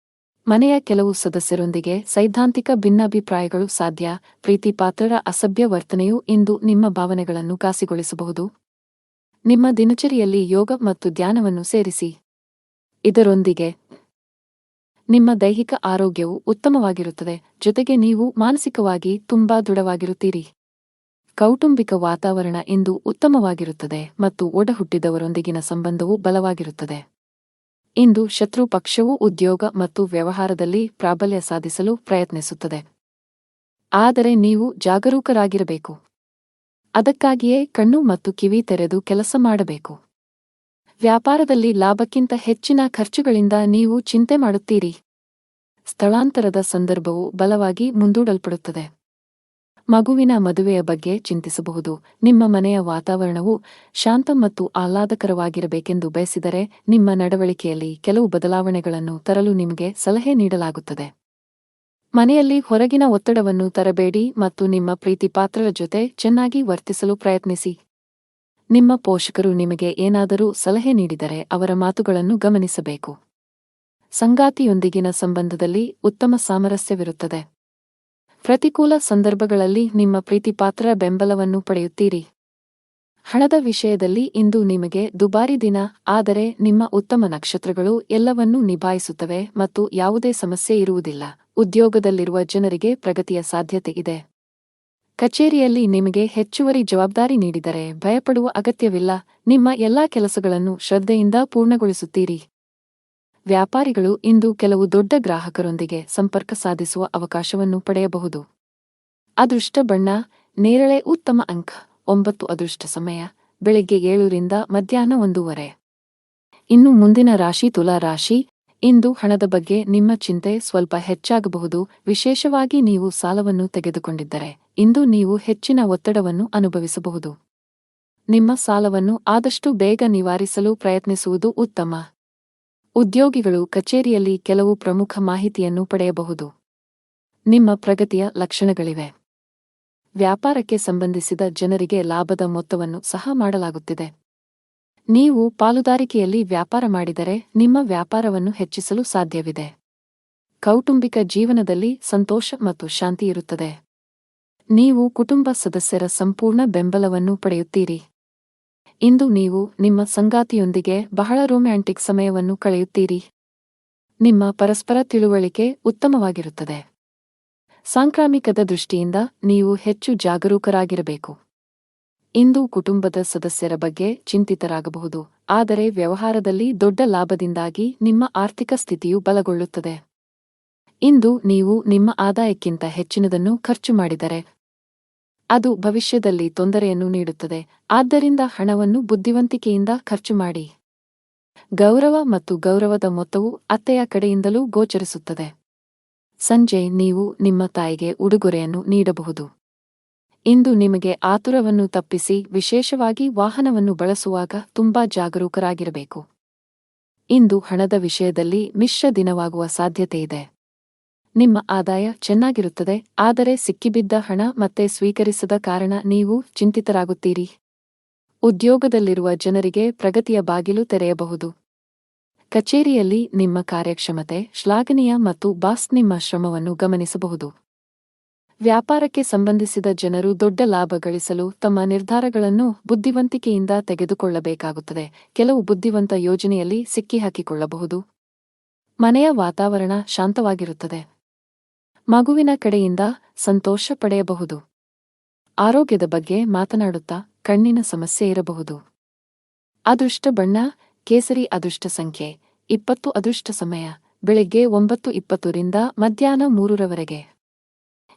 ಮನೆಯ ಕೆಲವು ಸದಸ್ಯರೊಂದಿಗೆ ಸೈದ್ಧಾಂತಿಕ ಭಿನ್ನಾಭಿಪ್ರಾಯಗಳು ಸಾಧ್ಯ. ಪ್ರೀತಿಪಾತ್ರರ ಅಸಭ್ಯ ವರ್ತನೆಯು ಇಂದು ನಿಮ್ಮ ಭಾವನೆಗಳನ್ನು ಘಾಸಿಗೊಳಿಸಬಹುದು. ನಿಮ್ಮ ದಿನಚರಿಯಲ್ಲಿ ಯೋಗ ಮತ್ತು ಧ್ಯಾನವನ್ನು ಸೇರಿಸಿ. ಇದರೊಂದಿಗೆ ನಿಮ್ಮ ದೈಹಿಕ ಆರೋಗ್ಯವು ಉತ್ತಮವಾಗಿರುತ್ತದೆ. ಜೊತೆಗೆ ನೀವು ಮಾನಸಿಕವಾಗಿ ತುಂಬಾ ದೃಢವಾಗಿರುತ್ತೀರಿ. ಕೌಟುಂಬಿಕ ವಾತಾವರಣ ಇಂದು ಉತ್ತಮವಾಗಿರುತ್ತದೆ ಮತ್ತು ಒಡಹುಟ್ಟಿದವರೊಂದಿಗಿನ ಸಂಬಂಧವು ಬಲವಾಗಿರುತ್ತದೆ. ಇಂದು ಶತ್ರು ಪಕ್ಷವು ಉದ್ಯೋಗ ಮತ್ತು ವ್ಯವಹಾರದಲ್ಲಿ ಪ್ರಾಬಲ್ಯ ಸಾಧಿಸಲು ಪ್ರಯತ್ನಿಸುತ್ತದೆ. ಆದರೆ ನೀವು ಜಾಗರೂಕರಾಗಿರಬೇಕು. ಅದಕ್ಕಾಗಿಯೇ ಕಣ್ಣು ಮತ್ತು ಕಿವಿ ತೆರೆದು ಕೆಲಸ ಮಾಡಬೇಕು. ವ್ಯಾಪಾರದಲ್ಲಿ ಲಾಭಕ್ಕಿಂತ ಹೆಚ್ಚಿನ ಖರ್ಚುಗಳಿಂದ ನೀವು ಚಿಂತೆ ಮಾಡುತ್ತೀರಿ. ಸ್ಥಳಾಂತರದ ಸಂದರ್ಭವು ಬಲವಾಗಿ ಮುಂದೂಡಲ್ಪಡುತ್ತದೆ. ಮಗುವಿನ ಮದುವೆಯ ಬಗ್ಗೆ ಚಿಂತಿಸಬಹುದು. ನಿಮ್ಮ ಮನೆಯ ವಾತಾವರಣವು ಶಾಂತ ಮತ್ತು ಆಹ್ಲಾದಕರವಾಗಿರಬೇಕೆಂದು ಬಯಸಿದರೆ ನಿಮ್ಮ ನಡವಳಿಕೆಯಲ್ಲಿ ಕೆಲವು ಬದಲಾವಣೆಗಳನ್ನು ತರಲು ನಿಮಗೆ ಸಲಹೆ ನೀಡಲಾಗುತ್ತದೆ. ಮನೆಯಲ್ಲಿ ಹೊರಗಿನ ಒತ್ತಡವನ್ನು ತರಬೇಡಿ ಮತ್ತು ನಿಮ್ಮ ಪ್ರೀತಿಪಾತ್ರರ ಜೊತೆ ಚೆನ್ನಾಗಿ ವರ್ತಿಸಲು ಪ್ರಯತ್ನಿಸಿ. ನಿಮ್ಮ ಪೋಷಕರು ನಿಮಗೆ ಏನಾದರೂ ಸಲಹೆ ನೀಡಿದರೆ ಅವರ ಮಾತುಗಳನ್ನು ಗಮನಿಸಬೇಕು. ಸಂಗಾತಿಯೊಂದಿಗಿನ ಸಂಬಂಧದಲ್ಲಿ ಉತ್ತಮ ಸಾಮರಸ್ಯವಿರುತ್ತದೆ. ಪ್ರತಿಕೂಲ ಸಂದರ್ಭಗಳಲ್ಲಿ ನಿಮ್ಮ ಪ್ರೀತಿಪಾತ್ರರ ಬೆಂಬಲವನ್ನು ಪಡೆಯುತ್ತೀರಿ. ಹಣದ ವಿಷಯದಲ್ಲಿ ಇಂದು ನಿಮಗೆ ದುಬಾರಿ ದಿನ, ಆದರೆ ನಿಮ್ಮ ಉತ್ತಮ ನಕ್ಷತ್ರಗಳು ಎಲ್ಲವನ್ನೂ ನಿಭಾಯಿಸುತ್ತವೆ ಮತ್ತು ಯಾವುದೇ ಸಮಸ್ಯೆ ಇರುವುದಿಲ್ಲ. ಉದ್ಯೋಗದಲ್ಲಿರುವ ಜನರಿಗೆ ಪ್ರಗತಿಯ ಸಾಧ್ಯತೆ ಇದೆ. ಕಚೇರಿಯಲ್ಲಿ ನಿಮಗೆ ಹೆಚ್ಚುವರಿ ಜವಾಬ್ದಾರಿ ನೀಡಿದರೆ ಭಯಪಡುವ ಅಗತ್ಯವಿಲ್ಲ. ನಿಮ್ಮ ಎಲ್ಲಾ ಕೆಲಸಗಳನ್ನು ಶ್ರದ್ಧೆಯಿಂದ ಪೂರ್ಣಗೊಳಿಸುತ್ತೀರಿ. ವ್ಯಾಪಾರಿಗಳು ಇಂದು ಕೆಲವು ದೊಡ್ಡ ಗ್ರಾಹಕರೊಂದಿಗೆ ಸಂಪರ್ಕ ಸಾಧಿಸುವ ಅವಕಾಶವನ್ನು ಪಡೆಯಬಹುದು. ಅದೃಷ್ಟ ಬಣ್ಣ ನೇರಳೆ. ಉತ್ತಮ ಅಂಕ 9. ಅದೃಷ್ಟ ಸಮಯ ಬೆಳಿಗ್ಗೆ 7 ರಿಂದ ಮಧ್ಯಾಹ್ನ 1:30 ಇನ್ನು ಮುಂದಿನ ರಾಶಿ ತುಲಾ ರಾಶಿ. ಇಂದು ಹಣದ ಬಗ್ಗೆ ನಿಮ್ಮ ಚಿಂತೆ ಸ್ವಲ್ಪ ಹೆಚ್ಚಾಗಬಹುದು. ವಿಶೇಷವಾಗಿ ನೀವು ಸಾಲವನ್ನು ತೆಗೆದುಕೊಂಡಿದ್ದರೆ ಇಂದು ನೀವು ಹೆಚ್ಚಿನ ಒತ್ತಡವನ್ನು ಅನುಭವಿಸಬಹುದು. ನಿಮ್ಮ ಸಾಲವನ್ನು ಆದಷ್ಟು ಬೇಗ ನಿವಾರಿಸಲು ಪ್ರಯತ್ನಿಸುವುದು ಉತ್ತಮ. ಉದ್ಯೋಗಿಗಳು ಕಚೇರಿಯಲ್ಲಿ ಕೆಲವು ಪ್ರಮುಖ ಮಾಹಿತಿಯನ್ನು ಪಡೆಯಬಹುದು. ನಿಮ್ಮ ಪ್ರಗತಿಯ ಲಕ್ಷಣಗಳಿವೆ. ವ್ಯಾಪಾರಕ್ಕೆ ಸಂಬಂಧಿಸಿದ ಜನರಿಗೆ ಲಾಭದ ಮೊತ್ತವನ್ನು ಸಹ ಮಾಡಲಾಗುತ್ತಿದೆ. ನೀವು ಪಾಲುದಾರಿಕೆಯಲ್ಲಿ ವ್ಯಾಪಾರ ಮಾಡಿದರೆ ನಿಮ್ಮ ವ್ಯಾಪಾರವನ್ನು ಹೆಚ್ಚಿಸಲು ಸಾಧ್ಯವಿದೆ. ಕೌಟುಂಬಿಕ ಜೀವನದಲ್ಲಿ ಸಂತೋಷ ಮತ್ತು ಶಾಂತಿ ಇರುತ್ತದೆ. ನೀವು ಕುಟುಂಬ ಸದಸ್ಯರ ಸಂಪೂರ್ಣ ಬೆಂಬಲವನ್ನು ಪಡೆಯುತ್ತೀರಿ. ಇಂದು ನೀವು ನಿಮ್ಮ ಸಂಗಾತಿಯೊಂದಿಗೆ ಬಹಳ ರೊಮ್ಯಾಂಟಿಕ್ ಸಮಯವನ್ನು ಕಳೆಯುತ್ತೀರಿ. ನಿಮ್ಮ ಪರಸ್ಪರ ತಿಳುವಳಿಕೆ ಉತ್ತಮವಾಗಿರುತ್ತದೆ. ಸಾಂಕ್ರಾಮಿಕದ ದೃಷ್ಟಿಯಿಂದ ನೀವು ಹೆಚ್ಚು ಜಾಗರೂಕರಾಗಿರಬೇಕು. ಇಂದು ಕುಟುಂಬದ ಸದಸ್ಯರ ಬಗ್ಗೆ ಚಿಂತಿತರಾಗಬಹುದು, ಆದರೆ ವ್ಯವಹಾರದಲ್ಲಿ ದೊಡ್ಡ ಲಾಭದಿಂದಾಗಿ ನಿಮ್ಮ ಆರ್ಥಿಕ ಸ್ಥಿತಿಯು ಬಲಗೊಳ್ಳುತ್ತದೆ. ಇಂದು ನೀವು ನಿಮ್ಮ ಆದಾಯಕ್ಕಿಂತ ಹೆಚ್ಚಿನದನ್ನು ಖರ್ಚು ಮಾಡಿದರೆ ಅದು ಭವಿಷ್ಯದಲ್ಲಿ ತೊಂದರೆಯನ್ನು ನೀಡುತ್ತದೆ. ಆದ್ದರಿಂದ ಹಣವನ್ನು ಬುದ್ಧಿವಂತಿಕೆಯಿಂದ ಖರ್ಚು ಮಾಡಿ. ಗೌರವ ಮತ್ತು ಗೌರವದ ಮೊತ್ತವು ಅತ್ತೆಯ ಕಡೆಯಿಂದಲೂ ಗೋಚರಿಸುತ್ತದೆ. ಸಂಜೆ ನೀವು ನಿಮ್ಮ ತಾಯಿಗೆ ಉಡುಗೊರೆಯನ್ನು ನೀಡಬಹುದು. ಇಂದು ನಿಮಗೆ ಆತುರವನ್ನು ತಪ್ಪಿಸಿ, ವಿಶೇಷವಾಗಿ ವಾಹನವನ್ನು ಬಳಸುವಾಗ ತುಂಬಾ ಜಾಗರೂಕರಾಗಿರಬೇಕು. ಇಂದು ಹಣದ ವಿಷಯದಲ್ಲಿ ಮಿಶ್ರ ದಿನವಾಗುವ ಸಾಧ್ಯತೆಯಿದೆ. ನಿಮ್ಮ ಆದಾಯ ಚೆನ್ನಾಗಿರುತ್ತದೆ, ಆದರೆ ಸಿಕ್ಕಿಬಿದ್ದ ಹಣ ಮತ್ತೆ ಸ್ವೀಕರಿಸದ ಕಾರಣ ನೀವು ಚಿಂತಿತರಾಗುತ್ತೀರಿ. ಉದ್ಯೋಗದಲ್ಲಿರುವ ಜನರಿಗೆ ಪ್ರಗತಿಯ ಬಾಗಿಲು ತೆರೆಯಬಹುದು. ಕಚೇರಿಯಲ್ಲಿ ನಿಮ್ಮ ಕಾರ್ಯಕ್ಷಮತೆ ಶ್ಲಾಘನೀಯ ಮತ್ತು ಬಾಸ್ ನಿಮ್ಮ ಶ್ರಮವನ್ನು ಗಮನಿಸಬಹುದು. ವ್ಯಾಪಾರಕ್ಕೆ ಸಂಬಂಧಿಸಿದ ಜನರು ದೊಡ್ಡ ಲಾಭ ಗಳಿಸಲು ತಮ್ಮ ನಿರ್ಧಾರಗಳನ್ನು ಬುದ್ಧಿವಂತಿಕೆಯಿಂದ ತೆಗೆದುಕೊಳ್ಳಬೇಕಾಗುತ್ತದೆ. ಕೆಲವು ಬುದ್ಧಿವಂತ ಯೋಜನೆಯಲ್ಲಿ ಸಿಕ್ಕಿಹಾಕಿಕೊಳ್ಳಬಹುದು. ಮನೆಯ ವಾತಾವರಣ ಶಾಂತವಾಗಿರುತ್ತದೆ. ಮಗುವಿನ ಕಡೆಯಿಂದ ಸಂತೋಷ ಪಡೆಯಬಹುದು. ಆರೋಗ್ಯದ ಬಗ್ಗೆ ಮಾತನಾಡುತ್ತಾ ಕಣ್ಣಿನ ಸಮಸ್ಯೆ ಇರಬಹುದು. ಅದೃಷ್ಟ ಬಣ್ಣ ಕೇಸರಿ. ಅದೃಷ್ಟ ಸಂಖ್ಯೆ 20. ಅದೃಷ್ಟ ಸಮಯ ಬೆಳಗ್ಗೆ 9:20 ರಿಂದ ಮಧ್ಯಾಹ್ನ 3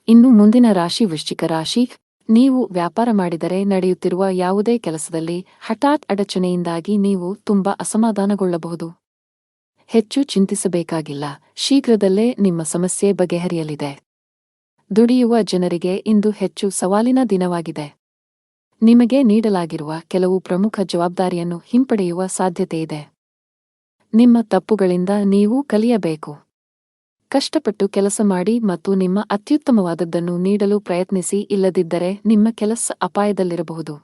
ಇನ್ನು ಮುಂದಿನ ರಾಶಿ ವೃಶ್ಚಿಕ ರಾಶಿ. ನೀವು ವ್ಯಾಪಾರ ಮಾಡಿದರೆ ನಡೆಯುತ್ತಿರುವ ಯಾವುದೇ ಕೆಲಸದಲ್ಲಿ ಹಠಾತ್ ಅಡಚಣೆಯಿಂದಾಗಿ ನೀವು ತುಂಬಾ ಅಸಮಾಧಾನಗೊಳ್ಳಬಹುದು. ಹೆಚ್ಚು ಚಿಂತಿಸಬೇಕಾಗಿಲ್ಲ, ಶೀಘ್ರದಲ್ಲೇ ನಿಮ್ಮ ಸಮಸ್ಯೆ ಬಗೆಹರಿಯಲಿದೆ. ದುಡಿಯುವ ಜನರಿಗೆ ಇಂದು ಹೆಚ್ಚು ಸವಾಲಿನ ದಿನವಾಗಿದೆ. ನಿಮಗೆ ನೀಡಲಾಗಿರುವ ಕೆಲವು ಪ್ರಮುಖ ಜವಾಬ್ದಾರಿಯನ್ನು ಹಿಂಪಡೆಯುವ ಸಾಧ್ಯತೆಯಿದೆ. ನಿಮ್ಮ ತಪ್ಪುಗಳಿಂದ ನೀವು ಕಲಿಯಬೇಕು. ಕಷ್ಟಪಟ್ಟು ಕೆಲಸ ಮಾಡಿ ಮತ್ತು ನಿಮ್ಮ ಅತ್ಯುತ್ತಮವಾದದ್ದನ್ನು ನೀಡಲು ಪ್ರಯತ್ನಿಸಿ, ಇಲ್ಲದಿದ್ದರೆ ನಿಮ್ಮ ಕೆಲಸ ಅಪಾಯದಲ್ಲಿರಬಹುದು.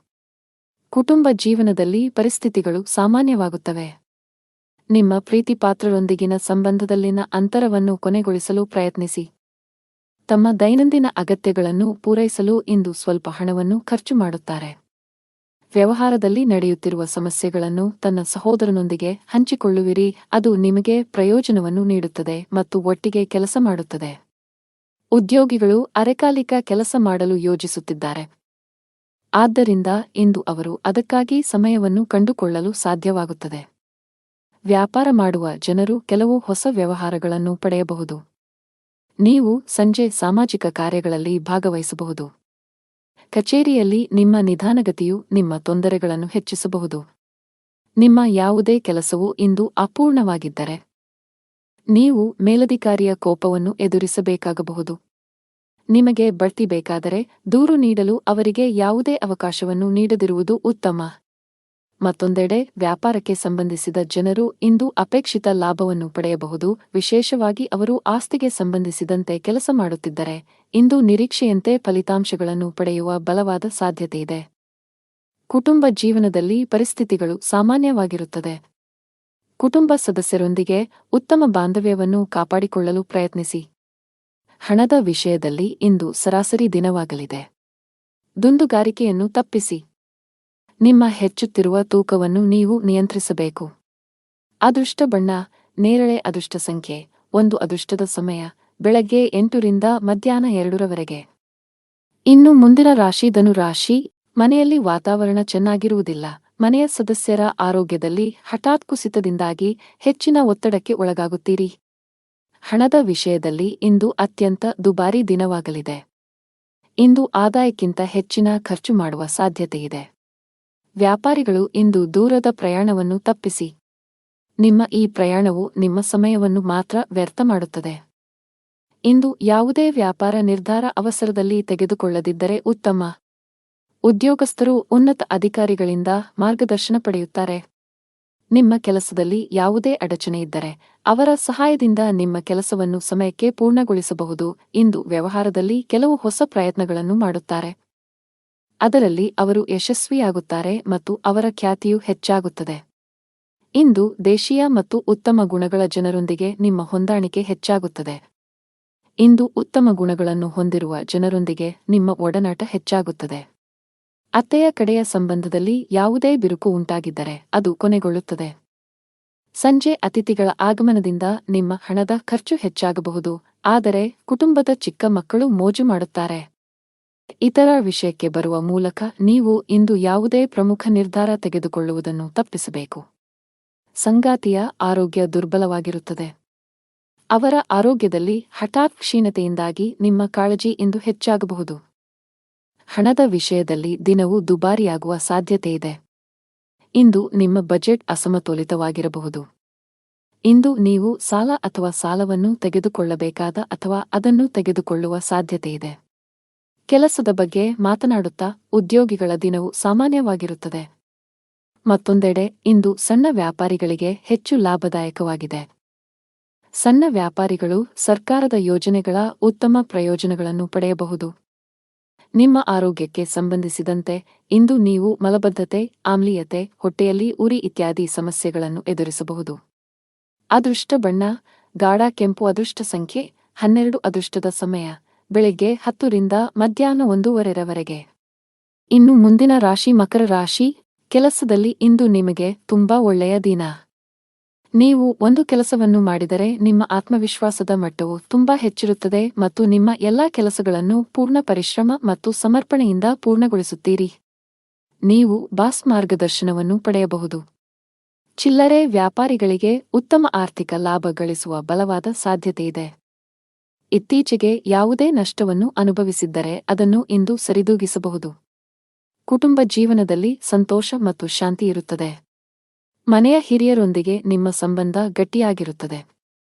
ಕುಟುಂಬ ಜೀವನದಲ್ಲಿ ಪರಿಸ್ಥಿತಿಗಳು ಸಾಮಾನ್ಯವಾಗುತ್ತವೆ. ನಿಮ್ಮ ಪ್ರೀತಿಪಾತ್ರರೊಂದಿಗಿನ ಸಂಬಂಧದಲ್ಲಿನ ಅಂತರವನ್ನು ಕೊನೆಗೊಳಿಸಲು ಪ್ರಯತ್ನಿಸಿ. ತಮ್ಮ ದೈನಂದಿನ ಅಗತ್ಯಗಳನ್ನು ಪೂರೈಸಲು ಇಂದು ಸ್ವಲ್ಪ ಹಣವನ್ನು ಖರ್ಚು ಮಾಡುತ್ತಾರೆ. ವ್ಯವಹಾರದಲ್ಲಿ ನಡೆಯುತ್ತಿರುವ ಸಮಸ್ಯೆಗಳನ್ನು ತನ್ನ ಸಹೋದರನೊಂದಿಗೆ ಹಂಚಿಕೊಳ್ಳುವಿರಿ. ಅದು ನಿಮಗೆ ಪ್ರಯೋಜನವನ್ನು ನೀಡುತ್ತದೆ ಮತ್ತು ಒಟ್ಟಿಗೆ ಕೆಲಸ ಮಾಡುತ್ತದೆ. ಉದ್ಯೋಗಿಗಳು ಅರೆಕಾಲಿಕ ಕೆಲಸ ಮಾಡಲು ಯೋಜಿಸುತ್ತಿದ್ದಾರೆ. ಆದ್ದರಿಂದ ಇಂದು ಅವರು ಅದಕ್ಕಾಗಿ ಸಮಯವನ್ನು ಕಂಡುಕೊಳ್ಳಲು ಸಾಧ್ಯವಾಗುತ್ತದೆ. ವ್ಯಾಪಾರ ಮಾಡುವ ಜನರು ಕೆಲವು ಹೊಸ ವ್ಯವಹಾರಗಳನ್ನು ಪಡೆಯಬಹುದು. ನೀವು ಸಂಜೆ ಸಾಮಾಜಿಕ ಕಾರ್ಯಗಳಲ್ಲಿ ಭಾಗವಹಿಸಬಹುದು. ಕಚೇರಿಯಲ್ಲಿ ನಿಮ್ಮ ನಿಧಾನಗತಿಯು ನಿಮ್ಮ ತೊಂದರೆಗಳನ್ನು ಹೆಚ್ಚಿಸಬಹುದು. ನಿಮ್ಮ ಯಾವುದೇ ಕೆಲಸವು ಇಂದು ಅಪೂರ್ಣವಾಗಿದ್ದರೆ ನೀವು ಮೇಲಧಿಕಾರಿಯ ಕೋಪವನ್ನು ಎದುರಿಸಬೇಕಾಗಬಹುದು. ನಿಮಗೆ ಬಡ್ತಿ ಬೇಕಾದರೆ ದೂರು ನೀಡಲು ಅವರಿಗೆ ಯಾವುದೇ ಅವಕಾಶವನ್ನು ನೀಡದಿರುವುದು ಉತ್ತಮ. ಮತ್ತೊಂದೆಡೆ ವ್ಯಾಪಾರಕ್ಕೆ ಸಂಬಂಧಿಸಿದ ಜನರು ಇಂದು ಅಪೇಕ್ಷಿತ ಲಾಭವನ್ನು ಪಡೆಯಬಹುದು, ವಿಶೇಷವಾಗಿ ಅವರು ಆಸ್ತಿಗೆ ಸಂಬಂಧಿಸಿದಂತೆ ಕೆಲಸ ಮಾಡುತ್ತಿದ್ದರೆ. ಇಂದು ನಿರೀಕ್ಷೆಯಂತೆ ಫಲಿತಾಂಶಗಳನ್ನು ಪಡೆಯುವ ಬಲವಾದ ಸಾಧ್ಯತೆಯಿದೆ. ಕುಟುಂಬ ಜೀವನದಲ್ಲಿ ಪರಿಸ್ಥಿತಿಗಳು ಸಾಮಾನ್ಯವಾಗಿರುತ್ತದೆ. ಕುಟುಂಬ ಸದಸ್ಯರೊಂದಿಗೆ ಉತ್ತಮ ಬಾಂಧವ್ಯವನ್ನು ಕಾಪಾಡಿಕೊಳ್ಳಲು ಪ್ರಯತ್ನಿಸಿ. ಹಣದ ವಿಷಯದಲ್ಲಿ ಇಂದು ಸರಾಸರಿ ದಿನವಾಗಲಿದೆ. ದುಂದುಗಾರಿಕೆಯನ್ನು ತಪ್ಪಿಸಿ. ನಿಮ್ಮ ಹೆಚ್ಚುತ್ತಿರುವ ತೂಕವನ್ನು ನೀವು ನಿಯಂತ್ರಿಸಬೇಕು. ಅದೃಷ್ಟ ಬಣ್ಣ ನೇರಳೆ. ಅದೃಷ್ಟ ಸಂಖ್ಯೆ 1. ಅದೃಷ್ಟದ ಸಮಯ ಬೆಳಗ್ಗೆ 8 ರಿಂದ ಮಧ್ಯಾಹ್ನ 2 ಇನ್ನು ಮುಂದಿನ ರಾಶಿ ಧನು ರಾಶಿ. ಮನೆಯಲ್ಲಿ ವಾತಾವರಣ ಚೆನ್ನಾಗಿರುವುದಿಲ್ಲ. ಮನೆಯ ಸದಸ್ಯರ ಆರೋಗ್ಯದಲ್ಲಿ ಹಠಾತ್ ಕುಸಿತದಿಂದಾಗಿ ಹೆಚ್ಚಿನ ಒತ್ತಡಕ್ಕೆ ಒಳಗಾಗುತ್ತೀರಿ. ಹಣದ ವಿಷಯದಲ್ಲಿ ಇಂದು ಅತ್ಯಂತ ದುಬಾರಿ ದಿನವಾಗಲಿದೆ. ಇಂದು ಆದಾಯಕ್ಕಿಂತ ಹೆಚ್ಚಿನ ಖರ್ಚು ಮಾಡುವ ಸಾಧ್ಯತೆಯಿದೆ. ವ್ಯಾಪಾರಿಗಳು ಇಂದು ದೂರದ ಪ್ರಯಾಣವನ್ನು ತಪ್ಪಿಸಿ. ನಿಮ್ಮ ಈ ಪ್ರಯಾಣವು ನಿಮ್ಮ ಸಮಯವನ್ನು ಮಾತ್ರ ವ್ಯರ್ಥ ಮಾಡುತ್ತದೆ. ಇಂದು ಯಾವುದೇ ವ್ಯಾಪಾರ ನಿರ್ಧಾರ ಅವಸರದಲ್ಲಿ ತೆಗೆದುಕೊಳ್ಳದಿದ್ದರೆ ಉತ್ತಮ. ಉದ್ಯೋಗಸ್ಥರು ಉನ್ನತ ಅಧಿಕಾರಿಗಳಿಂದ ಮಾರ್ಗದರ್ಶನ ಪಡೆಯುತ್ತಾರೆ. ನಿಮ್ಮ ಕೆಲಸದಲ್ಲಿ ಯಾವುದೇ ಅಡಚಣೆಯಿದ್ದರೆ ಅವರ ಸಹಾಯದಿಂದ ನಿಮ್ಮ ಕೆಲಸವನ್ನು ಸಮಯಕ್ಕೆ ಪೂರ್ಣಗೊಳಿಸಬಹುದು. ಇಂದು ವ್ಯವಹಾರದಲ್ಲಿ ಕೆಲವು ಹೊಸ ಪ್ರಯತ್ನಗಳನ್ನು ಮಾಡುತ್ತಾರೆ. ಅದರಲ್ಲಿ ಅವರು ಯಶಸ್ವಿಯಾಗುತ್ತಾರೆ ಮತ್ತು ಅವರ ಖ್ಯಾತಿಯು ಹೆಚ್ಚಾಗುತ್ತದೆ. ಇಂದು ದೇಶೀಯ ಮತ್ತು ಉತ್ತಮ ಗುಣಗಳ ಜನರೊಂದಿಗೆ ನಿಮ್ಮ ಹೊಂದಾಣಿಕೆ ಹೆಚ್ಚಾಗುತ್ತದೆ. ಇಂದು ಉತ್ತಮ ಗುಣಗಳನ್ನು ಹೊಂದಿರುವ ಜನರೊಂದಿಗೆ ನಿಮ್ಮ ಒಡನಾಟ ಹೆಚ್ಚಾಗುತ್ತದೆ. ಅತ್ತೆಯ ಕಡೆಯ ಸಂಬಂಧದಲ್ಲಿ ಯಾವುದೇ ಬಿರುಕು ಉಂಟಾಗಿದ್ದರೆ ಅದು ಕೊನೆಗೊಳ್ಳುತ್ತದೆ. ಸಂಜೆ ಅತಿಥಿಗಳ ಆಗಮನದಿಂದ ನಿಮ್ಮ ಹಣದ ಖರ್ಚು ಹೆಚ್ಚಾಗಬಹುದು, ಆದರೆ ಕುಟುಂಬದ ಚಿಕ್ಕ ಮಕ್ಕಳು ಮೋಜು ಮಾಡುತ್ತಾರೆ. ಇತರ ವಿಷಯಕ್ಕೆ ಬರುವ ಮೂಲಕ ನೀವು ಇಂದು ಯಾವುದೇ ಪ್ರಮುಖ ನಿರ್ಧಾರ ತೆಗೆದುಕೊಳ್ಳುವುದನ್ನು ತಪ್ಪಿಸಬೇಕು. ಸಂಗಾತಿಯ ಆರೋಗ್ಯ ದುರ್ಬಲವಾಗಿರುತ್ತದೆ. ಅವರ ಆರೋಗ್ಯದಲ್ಲಿ ಹಠಾತ್ ಕ್ಷೀಣತೆಯಿಂದಾಗಿ ನಿಮ್ಮ ಕಾಳಜಿ ಇಂದು ಹೆಚ್ಚಾಗಬಹುದು. ಹಣದ ವಿಷಯದಲ್ಲಿ ದಿನವು ದುಬಾರಿಯಾಗುವ ಸಾಧ್ಯತೆಯಿದೆ. ಇಂದು ನಿಮ್ಮ ಬಜೆಟ್ ಅಸಮತೋಲಿತವಾಗಿರಬಹುದು. ಇಂದು ನೀವು ಸಾಲ ಅಥವಾ ಸಾಲವನ್ನು ತೆಗೆದುಕೊಳ್ಳಬೇಕಾದ ಅಥವಾ ಅದನ್ನು ತೆಗೆದುಕೊಳ್ಳುವ ಸಾಧ್ಯತೆಯಿದೆ. ಕೆಲಸದ ಬಗ್ಗೆ ಮಾತನಾಡುತ್ತಾ ಉದ್ಯೋಗಿಗಳ ದಿನವು ಸಾಮಾನ್ಯವಾಗಿರುತ್ತದೆ. ಮತ್ತೊಂದೆಡೆ ಇಂದು ಸಣ್ಣ ವ್ಯಾಪಾರಿಗಳಿಗೆ ಹೆಚ್ಚು ಲಾಭದಾಯಕವಾಗಿದೆ. ಸಣ್ಣ ವ್ಯಾಪಾರಿಗಳು ಸರ್ಕಾರದ ಯೋಜನೆಗಳ ಉತ್ತಮ ಪ್ರಯೋಜನಗಳನ್ನು ಪಡೆಯಬಹುದು. ನಿಮ್ಮ ಆರೋಗ್ಯಕ್ಕೆ ಸಂಬಂಧಿಸಿದಂತೆ ಇಂದು ನೀವು ಮಲಬದ್ಧತೆ, ಆಮ್ಲೀಯತೆ, ಹೊಟ್ಟೆಯಲ್ಲಿ ಉರಿ ಇತ್ಯಾದಿ ಸಮಸ್ಯೆಗಳನ್ನು ಎದುರಿಸಬಹುದು. ಅದೃಷ್ಟ ಬಣ್ಣ ಗಾಢ ಕೆಂಪು. ಅದೃಷ್ಟ ಸಂಖ್ಯೆ 12. ಅದೃಷ್ಟದ ಸಮಯ ಬೆಳಿಗ್ಗೆ 10 ರಿಂದ ಮಧ್ಯಾಹ್ನ 1:30 ಇನ್ನು ಮುಂದಿನ ರಾಶಿ ಮಕರ ರಾಶಿ. ಕೆಲಸದಲ್ಲಿ ಇಂದು ನಿಮಗೆ ತುಂಬಾ ಒಳ್ಳೆಯ ದಿನ. ನೀವು ಒಂದು ಕೆಲಸವನ್ನು ಮಾಡಿದರೆ ನಿಮ್ಮ ಆತ್ಮವಿಶ್ವಾಸದ ಮಟ್ಟವು ತುಂಬಾ ಹೆಚ್ಚಿರುತ್ತದೆ ಮತ್ತು ನಿಮ್ಮ ಎಲ್ಲಾ ಕೆಲಸಗಳನ್ನು ಪೂರ್ಣ ಪರಿಶ್ರಮ ಮತ್ತು ಸಮರ್ಪಣೆಯಿಂದ ಪೂರ್ಣಗೊಳಿಸುತ್ತೀರಿ. ನೀವು ಬಾಸ್ ಮಾರ್ಗದರ್ಶನವನ್ನು ಪಡೆಯಬಹುದು. ಚಿಲ್ಲರೆ ವ್ಯಾಪಾರಿಗಳಿಗೆ ಉತ್ತಮ ಆರ್ಥಿಕ ಲಾಭ ಗಳಿಸುವ ಬಲವಾದ ಸಾಧ್ಯತೆಯಿದೆ. ಇತ್ತೀಚೆಗೆ ಯಾವುದೇ ನಷ್ಟವನ್ನು ಅನುಭವಿಸಿದ್ದರೆ ಅದನ್ನು ಇಂದು ಸರಿದೂಗಿಸಬಹುದು. ಕುಟುಂಬ ಜೀವನದಲ್ಲಿ ಸಂತೋಷ ಮತ್ತು ಶಾಂತಿ ಇರುತ್ತದೆ. ಮನೆಯ ಹಿರಿಯರೊಂದಿಗೆ ನಿಮ್ಮ ಸಂಬಂಧ ಗಟ್ಟಿಯಾಗಿರುತ್ತದೆ.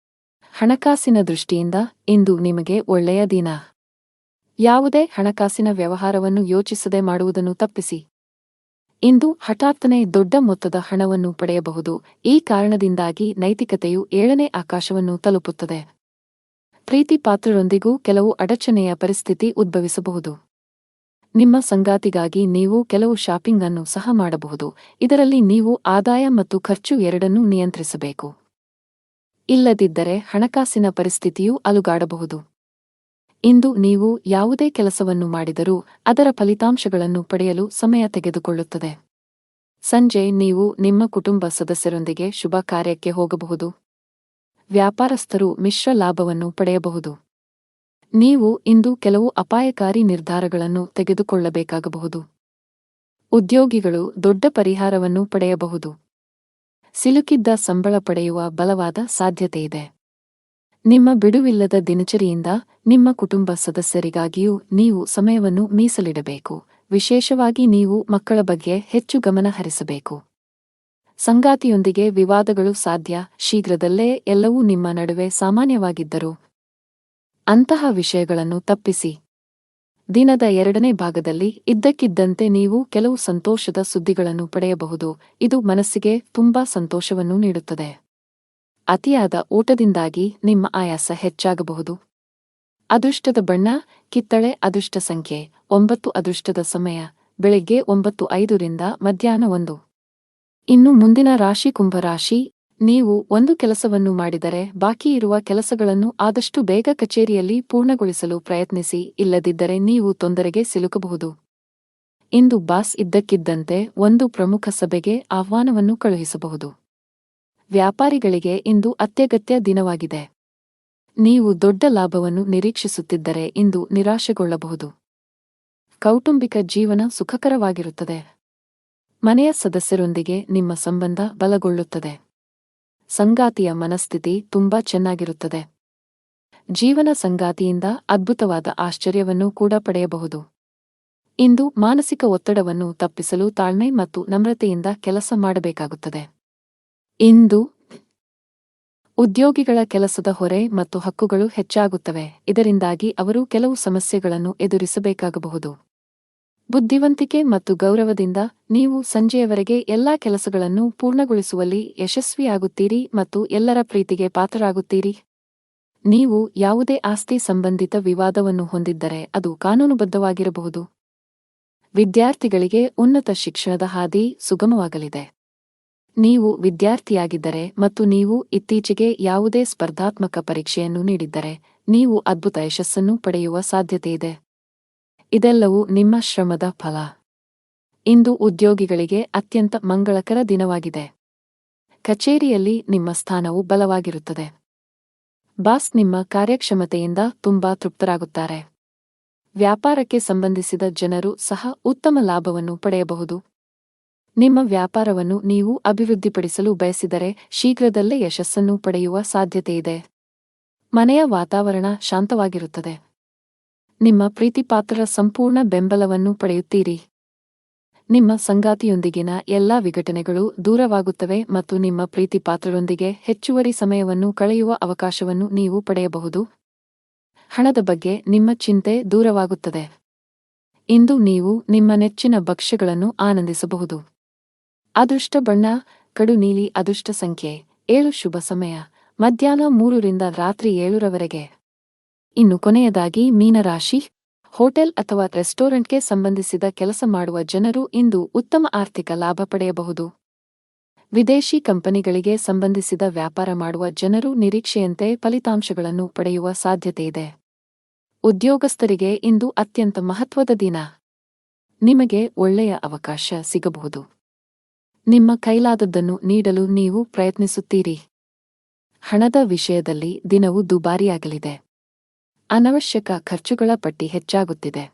ಹಣಕಾಸಿನ ದೃಷ್ಟಿಯಿಂದ ಇಂದು ನಿಮಗೆ ಒಳ್ಳೆಯ ದಿನ. ಯಾವುದೇ ಹಣಕಾಸಿನ ವ್ಯವಹಾರವನ್ನು ಯೋಚಿಸದೆ ಮಾಡುವುದನ್ನು ತಪ್ಪಿಸಿ. ಇಂದು ಹಠಾತ್ತನೆ ದೊಡ್ಡ ಮೊತ್ತದ ಹಣವನ್ನು ಪಡೆಯಬಹುದು. ಈ ಕಾರಣದಿಂದಾಗಿ ನೈತಿಕತೆಯು 7ನೇ ಆಕಾಶವನ್ನು ತಲುಪುತ್ತದೆ. ಪ್ರೀತಿ ಪಾತ್ರರೊಂದಿಗೂ ಕೆಲವು ಅಡಚಣೆಯ ಪರಿಸ್ಥಿತಿ ಉದ್ಭವಿಸಬಹುದು. ನಿಮ್ಮ ಸಂಗಾತಿಗಾಗಿ ನೀವು ಕೆಲವು ಶಾಪಿಂಗ್ ಅನ್ನು ಸಹ ಮಾಡಬಹುದು. ಇದರಲ್ಲಿ ನೀವು ಆದಾಯ ಮತ್ತು ಖರ್ಚು ಎರಡನ್ನೂ ನಿಯಂತ್ರಿಸಬೇಕು. ಇಲ್ಲದಿದ್ದರೆ ಹಣಕಾಸಿನ ಪರಿಸ್ಥಿತಿಯು ಅಲುಗಾಡಬಹುದು. ಇಂದು ನೀವು ಯಾವುದೇ ಕೆಲಸವನ್ನು ಮಾಡಿದರೂ ಅದರ ಫಲಿತಾಂಶಗಳನ್ನು ಪಡೆಯಲು ಸಮಯ ತೆಗೆದುಕೊಳ್ಳುತ್ತದೆ. ಸಂಜೆ ನೀವು ನಿಮ್ಮ ಕುಟುಂಬ ಸದಸ್ಯರೊಂದಿಗೆ ಶುಭ ಕಾರ್ಯಕ್ಕೆ ಹೋಗಬಹುದು. ವ್ಯಾಪಾರಸ್ಥರು ಮಿಶ್ರ ಲಾಭವನ್ನು ಪಡೆಯಬಹುದು. ನೀವು ಇಂದು ಕೆಲವು ಅಪಾಯಕಾರಿ ನಿರ್ಧಾರಗಳನ್ನು ತೆಗೆದುಕೊಳ್ಳಬೇಕಾಗಬಹುದು. ಉದ್ಯೋಗಿಗಳು ದೊಡ್ಡ ಪರಿಹಾರವನ್ನು ಪಡೆಯಬಹುದು. ಸಿಲುಕಿದ್ದ ಸಂಬಳ ಪಡೆಯುವ ಬಲವಾದ ಸಾಧ್ಯತೆಯಿದೆ. ನಿಮ್ಮ ಬಿಡುವಿಲ್ಲದ ದಿನಚರಿಯಿಂದ ನಿಮ್ಮ ಕುಟುಂಬ ಸದಸ್ಯರಿಗಾಗಿಯೂ ನೀವು ಸಮಯವನ್ನು ಮೀಸಲಿಡಬೇಕು. ವಿಶೇಷವಾಗಿ ನೀವು ಮಕ್ಕಳ ಬಗ್ಗೆ ಹೆಚ್ಚು ಗಮನ ಹರಿಸಬೇಕು. ಸಂಗಾತಿಯೊಂದಿಗೆ ವಿವಾದಗಳು ಸಾಧ್ಯ. ಶೀಘ್ರದಲ್ಲೇ ಎಲ್ಲವೂ ನಿಮ್ಮ ನಡುವೆ ಸಾಮಾನ್ಯವಾಗಿದ್ದರೂ ಅಂತಹ ವಿಷಯಗಳನ್ನು ತಪ್ಪಿಸಿ. ದಿನದ 2ನೇ ಭಾಗದಲ್ಲಿ ಇದ್ದಕ್ಕಿದ್ದಂತೆ ನೀವು ಕೆಲವು ಸಂತೋಷದ ಸುದ್ದಿಗಳನ್ನು ಪಡೆಯಬಹುದು. ಇದು ಮನಸ್ಸಿಗೆ ತುಂಬಾ ಸಂತೋಷವನ್ನು ನೀಡುತ್ತದೆ. ಅತಿಯಾದ ಊಟದಿಂದಾಗಿ ನಿಮ್ಮ ಆಯಾಸ ಹೆಚ್ಚಾಗಬಹುದು. ಅದೃಷ್ಟದ ಬಣ್ಣ ಕಿತ್ತಳೆ. ಅದೃಷ್ಟ ಸಂಖ್ಯೆ 9. ಅದೃಷ್ಟದ ಸಮಯ ಬೆಳಿಗ್ಗೆ 9:05 ರಿಂದ ಮಧ್ಯಾಹ್ನ 1. ಇನ್ನು ಮುಂದಿನ ರಾಶಿ ಕುಂಭರಾಶಿ. ನೀವು ಒಂದು ಕೆಲಸವನ್ನು ಮಾಡಿದರೆ ಬಾಕಿ ಇರುವ ಕೆಲಸಗಳನ್ನು ಆದಷ್ಟು ಬೇಗ ಕಚೇರಿಯಲ್ಲಿ ಪೂರ್ಣಗೊಳಿಸಲು ಪ್ರಯತ್ನಿಸಿ. ಇಲ್ಲದಿದ್ದರೆ ನೀವು ತೊಂದರೆಗೆ ಸಿಲುಕಬಹುದು. ಇಂದು ಬಾಸ್ ಇದ್ದಕ್ಕಿದ್ದಂತೆ ಒಂದು ಪ್ರಮುಖ ಸಭೆಗೆ ಆಹ್ವಾನವನ್ನು ಕಳುಹಿಸಬಹುದು. ವ್ಯಾಪಾರಿಗಳಿಗೆ ಇಂದು ಅತ್ಯಗತ್ಯ ದಿನವಾಗಿದೆ. ನೀವು ದೊಡ್ಡ ಲಾಭವನ್ನು ನಿರೀಕ್ಷಿಸುತ್ತಿದ್ದರೆ ಇಂದು ನಿರಾಶೆಗೊಳ್ಳಬಹುದು. ಕೌಟುಂಬಿಕ ಜೀವನ ಸುಖಕರವಾಗಿರುತ್ತದೆ. ಮನೆಯ ಸದಸ್ಯರೊಂದಿಗೆ ನಿಮ್ಮ ಸಂಬಂಧ ಬಲಗೊಳ್ಳುತ್ತದೆ. ಸಂಗಾತಿಯ ಮನಸ್ಥಿತಿ ತುಂಬಾ ಚೆನ್ನಾಗಿರುತ್ತದೆ. ಜೀವನ ಸಂಗಾತಿಯಿಂದ ಅದ್ಭುತವಾದ ಆಶ್ಚರ್ಯವನ್ನು ಕೂಡ ಪಡೆಯಬಹುದು. ಇಂದು ಮಾನಸಿಕ ಒತ್ತಡವನ್ನು ತಪ್ಪಿಸಲು ತಾಳ್ಮೆ ಮತ್ತು ನಮ್ರತೆಯಿಂದ ಕೆಲಸ ಮಾಡಬೇಕಾಗುತ್ತದೆ. ಇಂದು ಉದ್ಯೋಗಿಗಳ ಕೆಲಸದ ಹೊರೆ ಮತ್ತು ಹಕ್ಕುಗಳು ಹೆಚ್ಚಾಗುತ್ತವೆ. ಇದರಿಂದಾಗಿ ಅವರು ಕೆಲವು ಸಮಸ್ಯೆಗಳನ್ನು ಎದುರಿಸಬೇಕಾಗಬಹುದು. ಬುದ್ಧಿವಂತಿಕೆ ಮತ್ತು ಗೌರವದಿಂದ ನೀವು ಸಂಜೆಯವರೆಗೆ ಎಲ್ಲಾ ಕೆಲಸಗಳನ್ನು ಪೂರ್ಣಗೊಳಿಸುವಲ್ಲಿ ಯಶಸ್ವಿಯಾಗುತ್ತೀರಿ ಮತ್ತು ಎಲ್ಲರ ಪ್ರೀತಿಗೆ ಪಾತ್ರರಾಗುತ್ತೀರಿ. ನೀವು ಯಾವುದೇ ಆಸ್ತಿ ಸಂಬಂಧಿತ ವಿವಾದವನ್ನು ಹೊಂದಿದ್ದರೆ ಅದು ಕಾನೂನುಬದ್ಧವಾಗಿರಬಹುದು. ವಿದ್ಯಾರ್ಥಿಗಳಿಗೆ ಉನ್ನತ ಶಿಕ್ಷಣದ ಹಾದಿ ಸುಗಮವಾಗಲಿದೆ. ನೀವು ವಿದ್ಯಾರ್ಥಿಯಾಗಿದ್ದರೆ ಮತ್ತು ನೀವು ಇತ್ತೀಚೆಗೆ ಯಾವುದೇ ಸ್ಪರ್ಧಾತ್ಮಕ ಪರೀಕ್ಷೆಯನ್ನು ನೀಡಿದ್ದರೆ ನೀವು ಅದ್ಭುತ ಯಶಸ್ಸನ್ನು ಪಡೆಯುವ ಸಾಧ್ಯತೆಯಿದೆ. ಇದೆಲ್ಲವೂ ನಿಮ್ಮ ಶ್ರಮದ ಫಲ. ಇಂದು ಉದ್ಯೋಗಿಗಳಿಗೆ ಅತ್ಯಂತ ಮಂಗಳಕರ ದಿನವಾಗಿದೆ. ಕಚೇರಿಯಲ್ಲಿ ನಿಮ್ಮ ಸ್ಥಾನವು ಬಲವಾಗಿರುತ್ತದೆ. ಬಾಸ್ ನಿಮ್ಮ ಕಾರ್ಯಕ್ಷಮತೆಯಿಂದ ತುಂಬಾ ತೃಪ್ತರಾಗುತ್ತಾರೆ. ವ್ಯಾಪಾರಕ್ಕೆ ಸಂಬಂಧಿಸಿದ ಜನರು ಸಹ ಉತ್ತಮ ಲಾಭವನ್ನು ಪಡೆಯಬಹುದು. ನಿಮ್ಮ ವ್ಯಾಪಾರವನ್ನು ನೀವು ಅಭಿವೃದ್ಧಿಪಡಿಸಲು ಬಯಸಿದರೆ ಶೀಘ್ರದಲ್ಲೇ ಯಶಸ್ಸನ್ನು ಪಡೆಯುವ ಸಾಧ್ಯತೆಯಿದೆ. ಮನೆಯ ವಾತಾವರಣ ಶಾಂತವಾಗಿರುತ್ತದೆ. ನಿಮ್ಮ ಪ್ರೀತಿಪಾತ್ರರ ಸಂಪೂರ್ಣ ಬೆಂಬಲವನ್ನು ಪಡೆಯುತ್ತೀರಿ. ನಿಮ್ಮ ಸಂಗಾತಿಯೊಂದಿಗಿನ ಎಲ್ಲಾ ವಿಘಟನೆಗಳು ದೂರವಾಗುತ್ತವೆ ಮತ್ತು ನಿಮ್ಮ ಪ್ರೀತಿಪಾತ್ರರೊಂದಿಗೆ ಹೆಚ್ಚುವರಿ ಸಮಯವನ್ನು ಕಳೆಯುವ ಅವಕಾಶವನ್ನು ನೀವು ಪಡೆಯಬಹುದು. ಹಣದ ಬಗ್ಗೆ ನಿಮ್ಮ ಚಿಂತೆ ದೂರವಾಗುತ್ತದೆ. ಇಂದು ನೀವು ನಿಮ್ಮ ನೆಚ್ಚಿನ ಭಕ್ಷ್ಯಗಳನ್ನು ಆನಂದಿಸಬಹುದು. ಅದೃಷ್ಟ ಬಣ್ಣ ಕಡು ನೀಲಿ. ಅದೃಷ್ಟ ಸಂಖ್ಯೆ 7. ಶುಭ ಸಮಯ ಮಧ್ಯಾಹ್ನ 3 ರಿಂದ ರಾತ್ರಿ 7 ರವರೆಗೆ. ಇನ್ನು ಕೊನೆಯದಾಗಿ ಮೀನರಾಶಿ. ಹೋಟೆಲ್ ಅಥವಾ ರೆಸ್ಟೋರೆಂಟ್ಗೆ ಸಂಬಂಧಿಸಿದ ಕೆಲಸ ಮಾಡುವ ಜನರು ಇಂದು ಉತ್ತಮ ಆರ್ಥಿಕ ಲಾಭ ಪಡೆಯಬಹುದು. ವಿದೇಶಿ ಕಂಪನಿಗಳಿಗೆ ಸಂಬಂಧಿಸಿದ ವ್ಯಾಪಾರ ಮಾಡುವ ಜನರು ನಿರೀಕ್ಷೆಯಂತೆ ಫಲಿತಾಂಶಗಳನ್ನು ಪಡೆಯುವ ಸಾಧ್ಯತೆಯಿದೆ. ಉದ್ಯೋಗಸ್ಥರಿಗೆ ಇಂದು ಅತ್ಯಂತ ಮಹತ್ವದ ದಿನ. ನಿಮಗೆ ಒಳ್ಳೆಯ ಅವಕಾಶ ಸಿಗಬಹುದು. ನಿಮ್ಮ ಕೈಲಾದದ್ದನ್ನು ನೀಡಲು ನೀವು ಪ್ರಯತ್ನಿಸುತ್ತೀರಿ. ಹಣದ ವಿಷಯದಲ್ಲಿ ದಿನವು ದುಬಾರಿಯಾಗಲಿದೆ. ಅನವಶ್ಯಕ ಖರ್ಚುಗಳ ಪಟ್ಟಿ ಹೆಚ್ಚಾಗುತ್ತಿದೆ.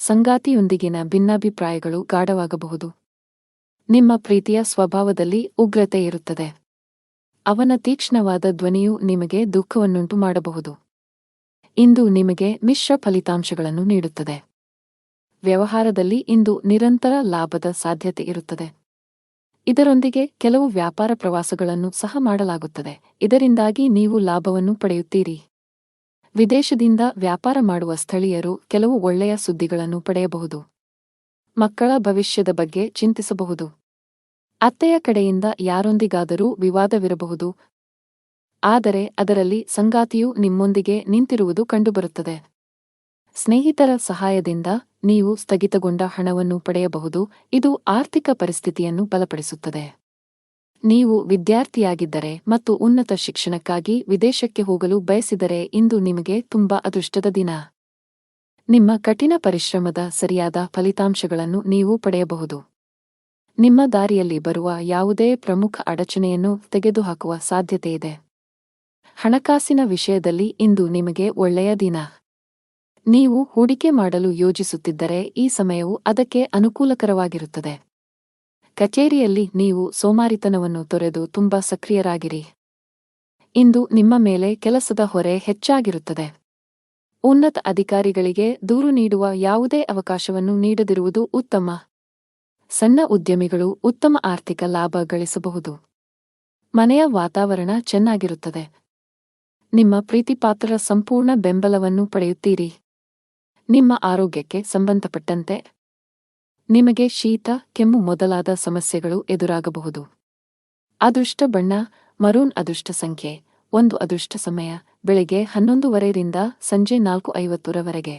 ಸಂಗಾತಿಯೊಂದಿಗಿನ ಭಿನ್ನಾಭಿಪ್ರಾಯಗಳು ಗಾಢವಾಗಬಹುದು. ನಿಮ್ಮ ಪ್ರೀತಿಯ ಸ್ವಭಾವದಲ್ಲಿ ಉಗ್ರತೆ ಇರುತ್ತದೆ. ಅವನ ತೀಕ್ಷ್ಣವಾದ ಧ್ವನಿಯು ನಿಮಗೆ ದುಃಖವನ್ನುಂಟು ಮಾಡಬಹುದು. ಇಂದು ನಿಮಗೆ ಮಿಶ್ರ ಫಲಿತಾಂಶಗಳನ್ನು ನೀಡುತ್ತದೆ. ವ್ಯವಹಾರದಲ್ಲಿ ಇಂದು ನಿರಂತರ ಲಾಭದ ಸಾಧ್ಯತೆ ಇರುತ್ತದೆ. ಇದರೊಂದಿಗೆ ಕೆಲವು ವ್ಯಾಪಾರ ಪ್ರವಾಸಗಳನ್ನು ಸಹ ಮಾಡಲಾಗುತ್ತದೆ. ಇದರಿಂದಾಗಿ ನೀವು ಲಾಭವನ್ನು ಪಡೆಯುತ್ತೀರಿ. ವಿದೇಶದಿಂದ ವ್ಯಾಪಾರ ಮಾಡುವ ಸ್ಥಳೀಯರು ಕೆಲವು ಒಳ್ಳೆಯ ಸುದ್ದಿಗಳನ್ನು ಪಡೆಯಬಹುದು. ಮಕ್ಕಳ ಭವಿಷ್ಯದ ಬಗ್ಗೆ ಚಿಂತಿಸಬಹುದು. ಅತ್ತೆಯ ಕಡೆಯಿಂದ ಯಾರೊಂದಿಗಾದರೂ ವಿವಾದವಿರಬಹುದು. ಆದರೆ ಅದರಲ್ಲಿ ಸಂಗಾತಿಯು ನಿಮ್ಮೊಂದಿಗೆ ನಿಂತಿರುವುದು ಕಂಡುಬರುತ್ತದೆ. ಸ್ನೇಹಿತರ ಸಹಾಯದಿಂದ ನೀವು ಸ್ಥಗಿತಗೊಂಡ ಹಣವನ್ನು ಪಡೆಯಬಹುದು. ಇದು ಆರ್ಥಿಕ ಪರಿಸ್ಥಿತಿಯನ್ನು ಬಲಪಡಿಸುತ್ತದೆ. ನೀವು ವಿದ್ಯಾರ್ಥಿಯಾಗಿದ್ದರೆ ಮತ್ತು ಉನ್ನತ ಶಿಕ್ಷಣಕ್ಕಾಗಿ ವಿದೇಶಕ್ಕೆ ಹೋಗಲು ಬಯಸಿದರೆ ಇಂದು ನಿಮಗೆ ತುಂಬಾ ಅದೃಷ್ಟದ ದಿನ. ನಿಮ್ಮ ಕಠಿಣ ಪರಿಶ್ರಮದ ಸರಿಯಾದ ಫಲಿತಾಂಶಗಳನ್ನು ನೀವು ಪಡೆಯಬಹುದು. ನಿಮ್ಮ ದಾರಿಯಲ್ಲಿ ಬರುವ ಯಾವುದೇ ಪ್ರಮುಖ ಅಡಚಣೆಯನ್ನು ತೆಗೆದುಹಾಕುವ ಸಾಧ್ಯತೆಯಿದೆ. ಹಣಕಾಸಿನ ವಿಷಯದಲ್ಲಿ ಇಂದು ನಿಮಗೆ ಒಳ್ಳೆಯ ದಿನ. ನೀವು ಹೂಡಿಕೆ ಮಾಡಲು ಯೋಜಿಸುತ್ತಿದ್ದರೆ ಈ ಸಮಯವು ಅದಕ್ಕೆ ಅನುಕೂಲಕರವಾಗಿರುತ್ತದೆ. ಕಚೇರಿಯಲ್ಲಿ ನೀವು ಸೋಮಾರಿತನವನ್ನು ತೊರೆದು ತುಂಬಾ ಸಕ್ರಿಯರಾಗಿರಿ. ಇಂದು ನಿಮ್ಮ ಮೇಲೆ ಕೆಲಸದ ಹೊರೆ ಹೆಚ್ಚಾಗಿರುತ್ತದೆ. ಉನ್ನತ ಅಧಿಕಾರಿಗಳಿಗೆ ದೂರು ನೀಡುವ ಯಾವುದೇ ಅವಕಾಶವನ್ನು ನೀಡದಿರುವುದು ಉತ್ತಮ. ಸಣ್ಣ ಉದ್ಯಮಿಗಳು ಉತ್ತಮ ಆರ್ಥಿಕ ಲಾಭ ಗಳಿಸಬಹುದು. ಮನೆಯ ವಾತಾವರಣ ಚೆನ್ನಾಗಿರುತ್ತದೆ. ನಿಮ್ಮ ಪ್ರೀತಿಪಾತ್ರರ ಸಂಪೂರ್ಣ ಬೆಂಬಲವನ್ನು ಪಡೆಯುತ್ತೀರಿ. ನಿಮ್ಮ ಆರೋಗ್ಯಕ್ಕೆ ಸಂಬಂಧಪಟ್ಟಂತೆ ನಿಮಗೆ ಶೀತ, ಕೆಮ್ಮು ಮೊದಲಾದ ಸಮಸ್ಯೆಗಳು ಎದುರಾಗಬಹುದು. ಅದೃಷ್ಟ ಬಣ್ಣ ಮರೂನ್. ಅದೃಷ್ಟ ಸಂಖ್ಯೆ 1. ಅದೃಷ್ಟ ಸಮಯ ಬೆಳಗ್ಗೆ 11:30 ರಿಂದ ಸಂಜೆ 4:50 ರವರೆಗೆ.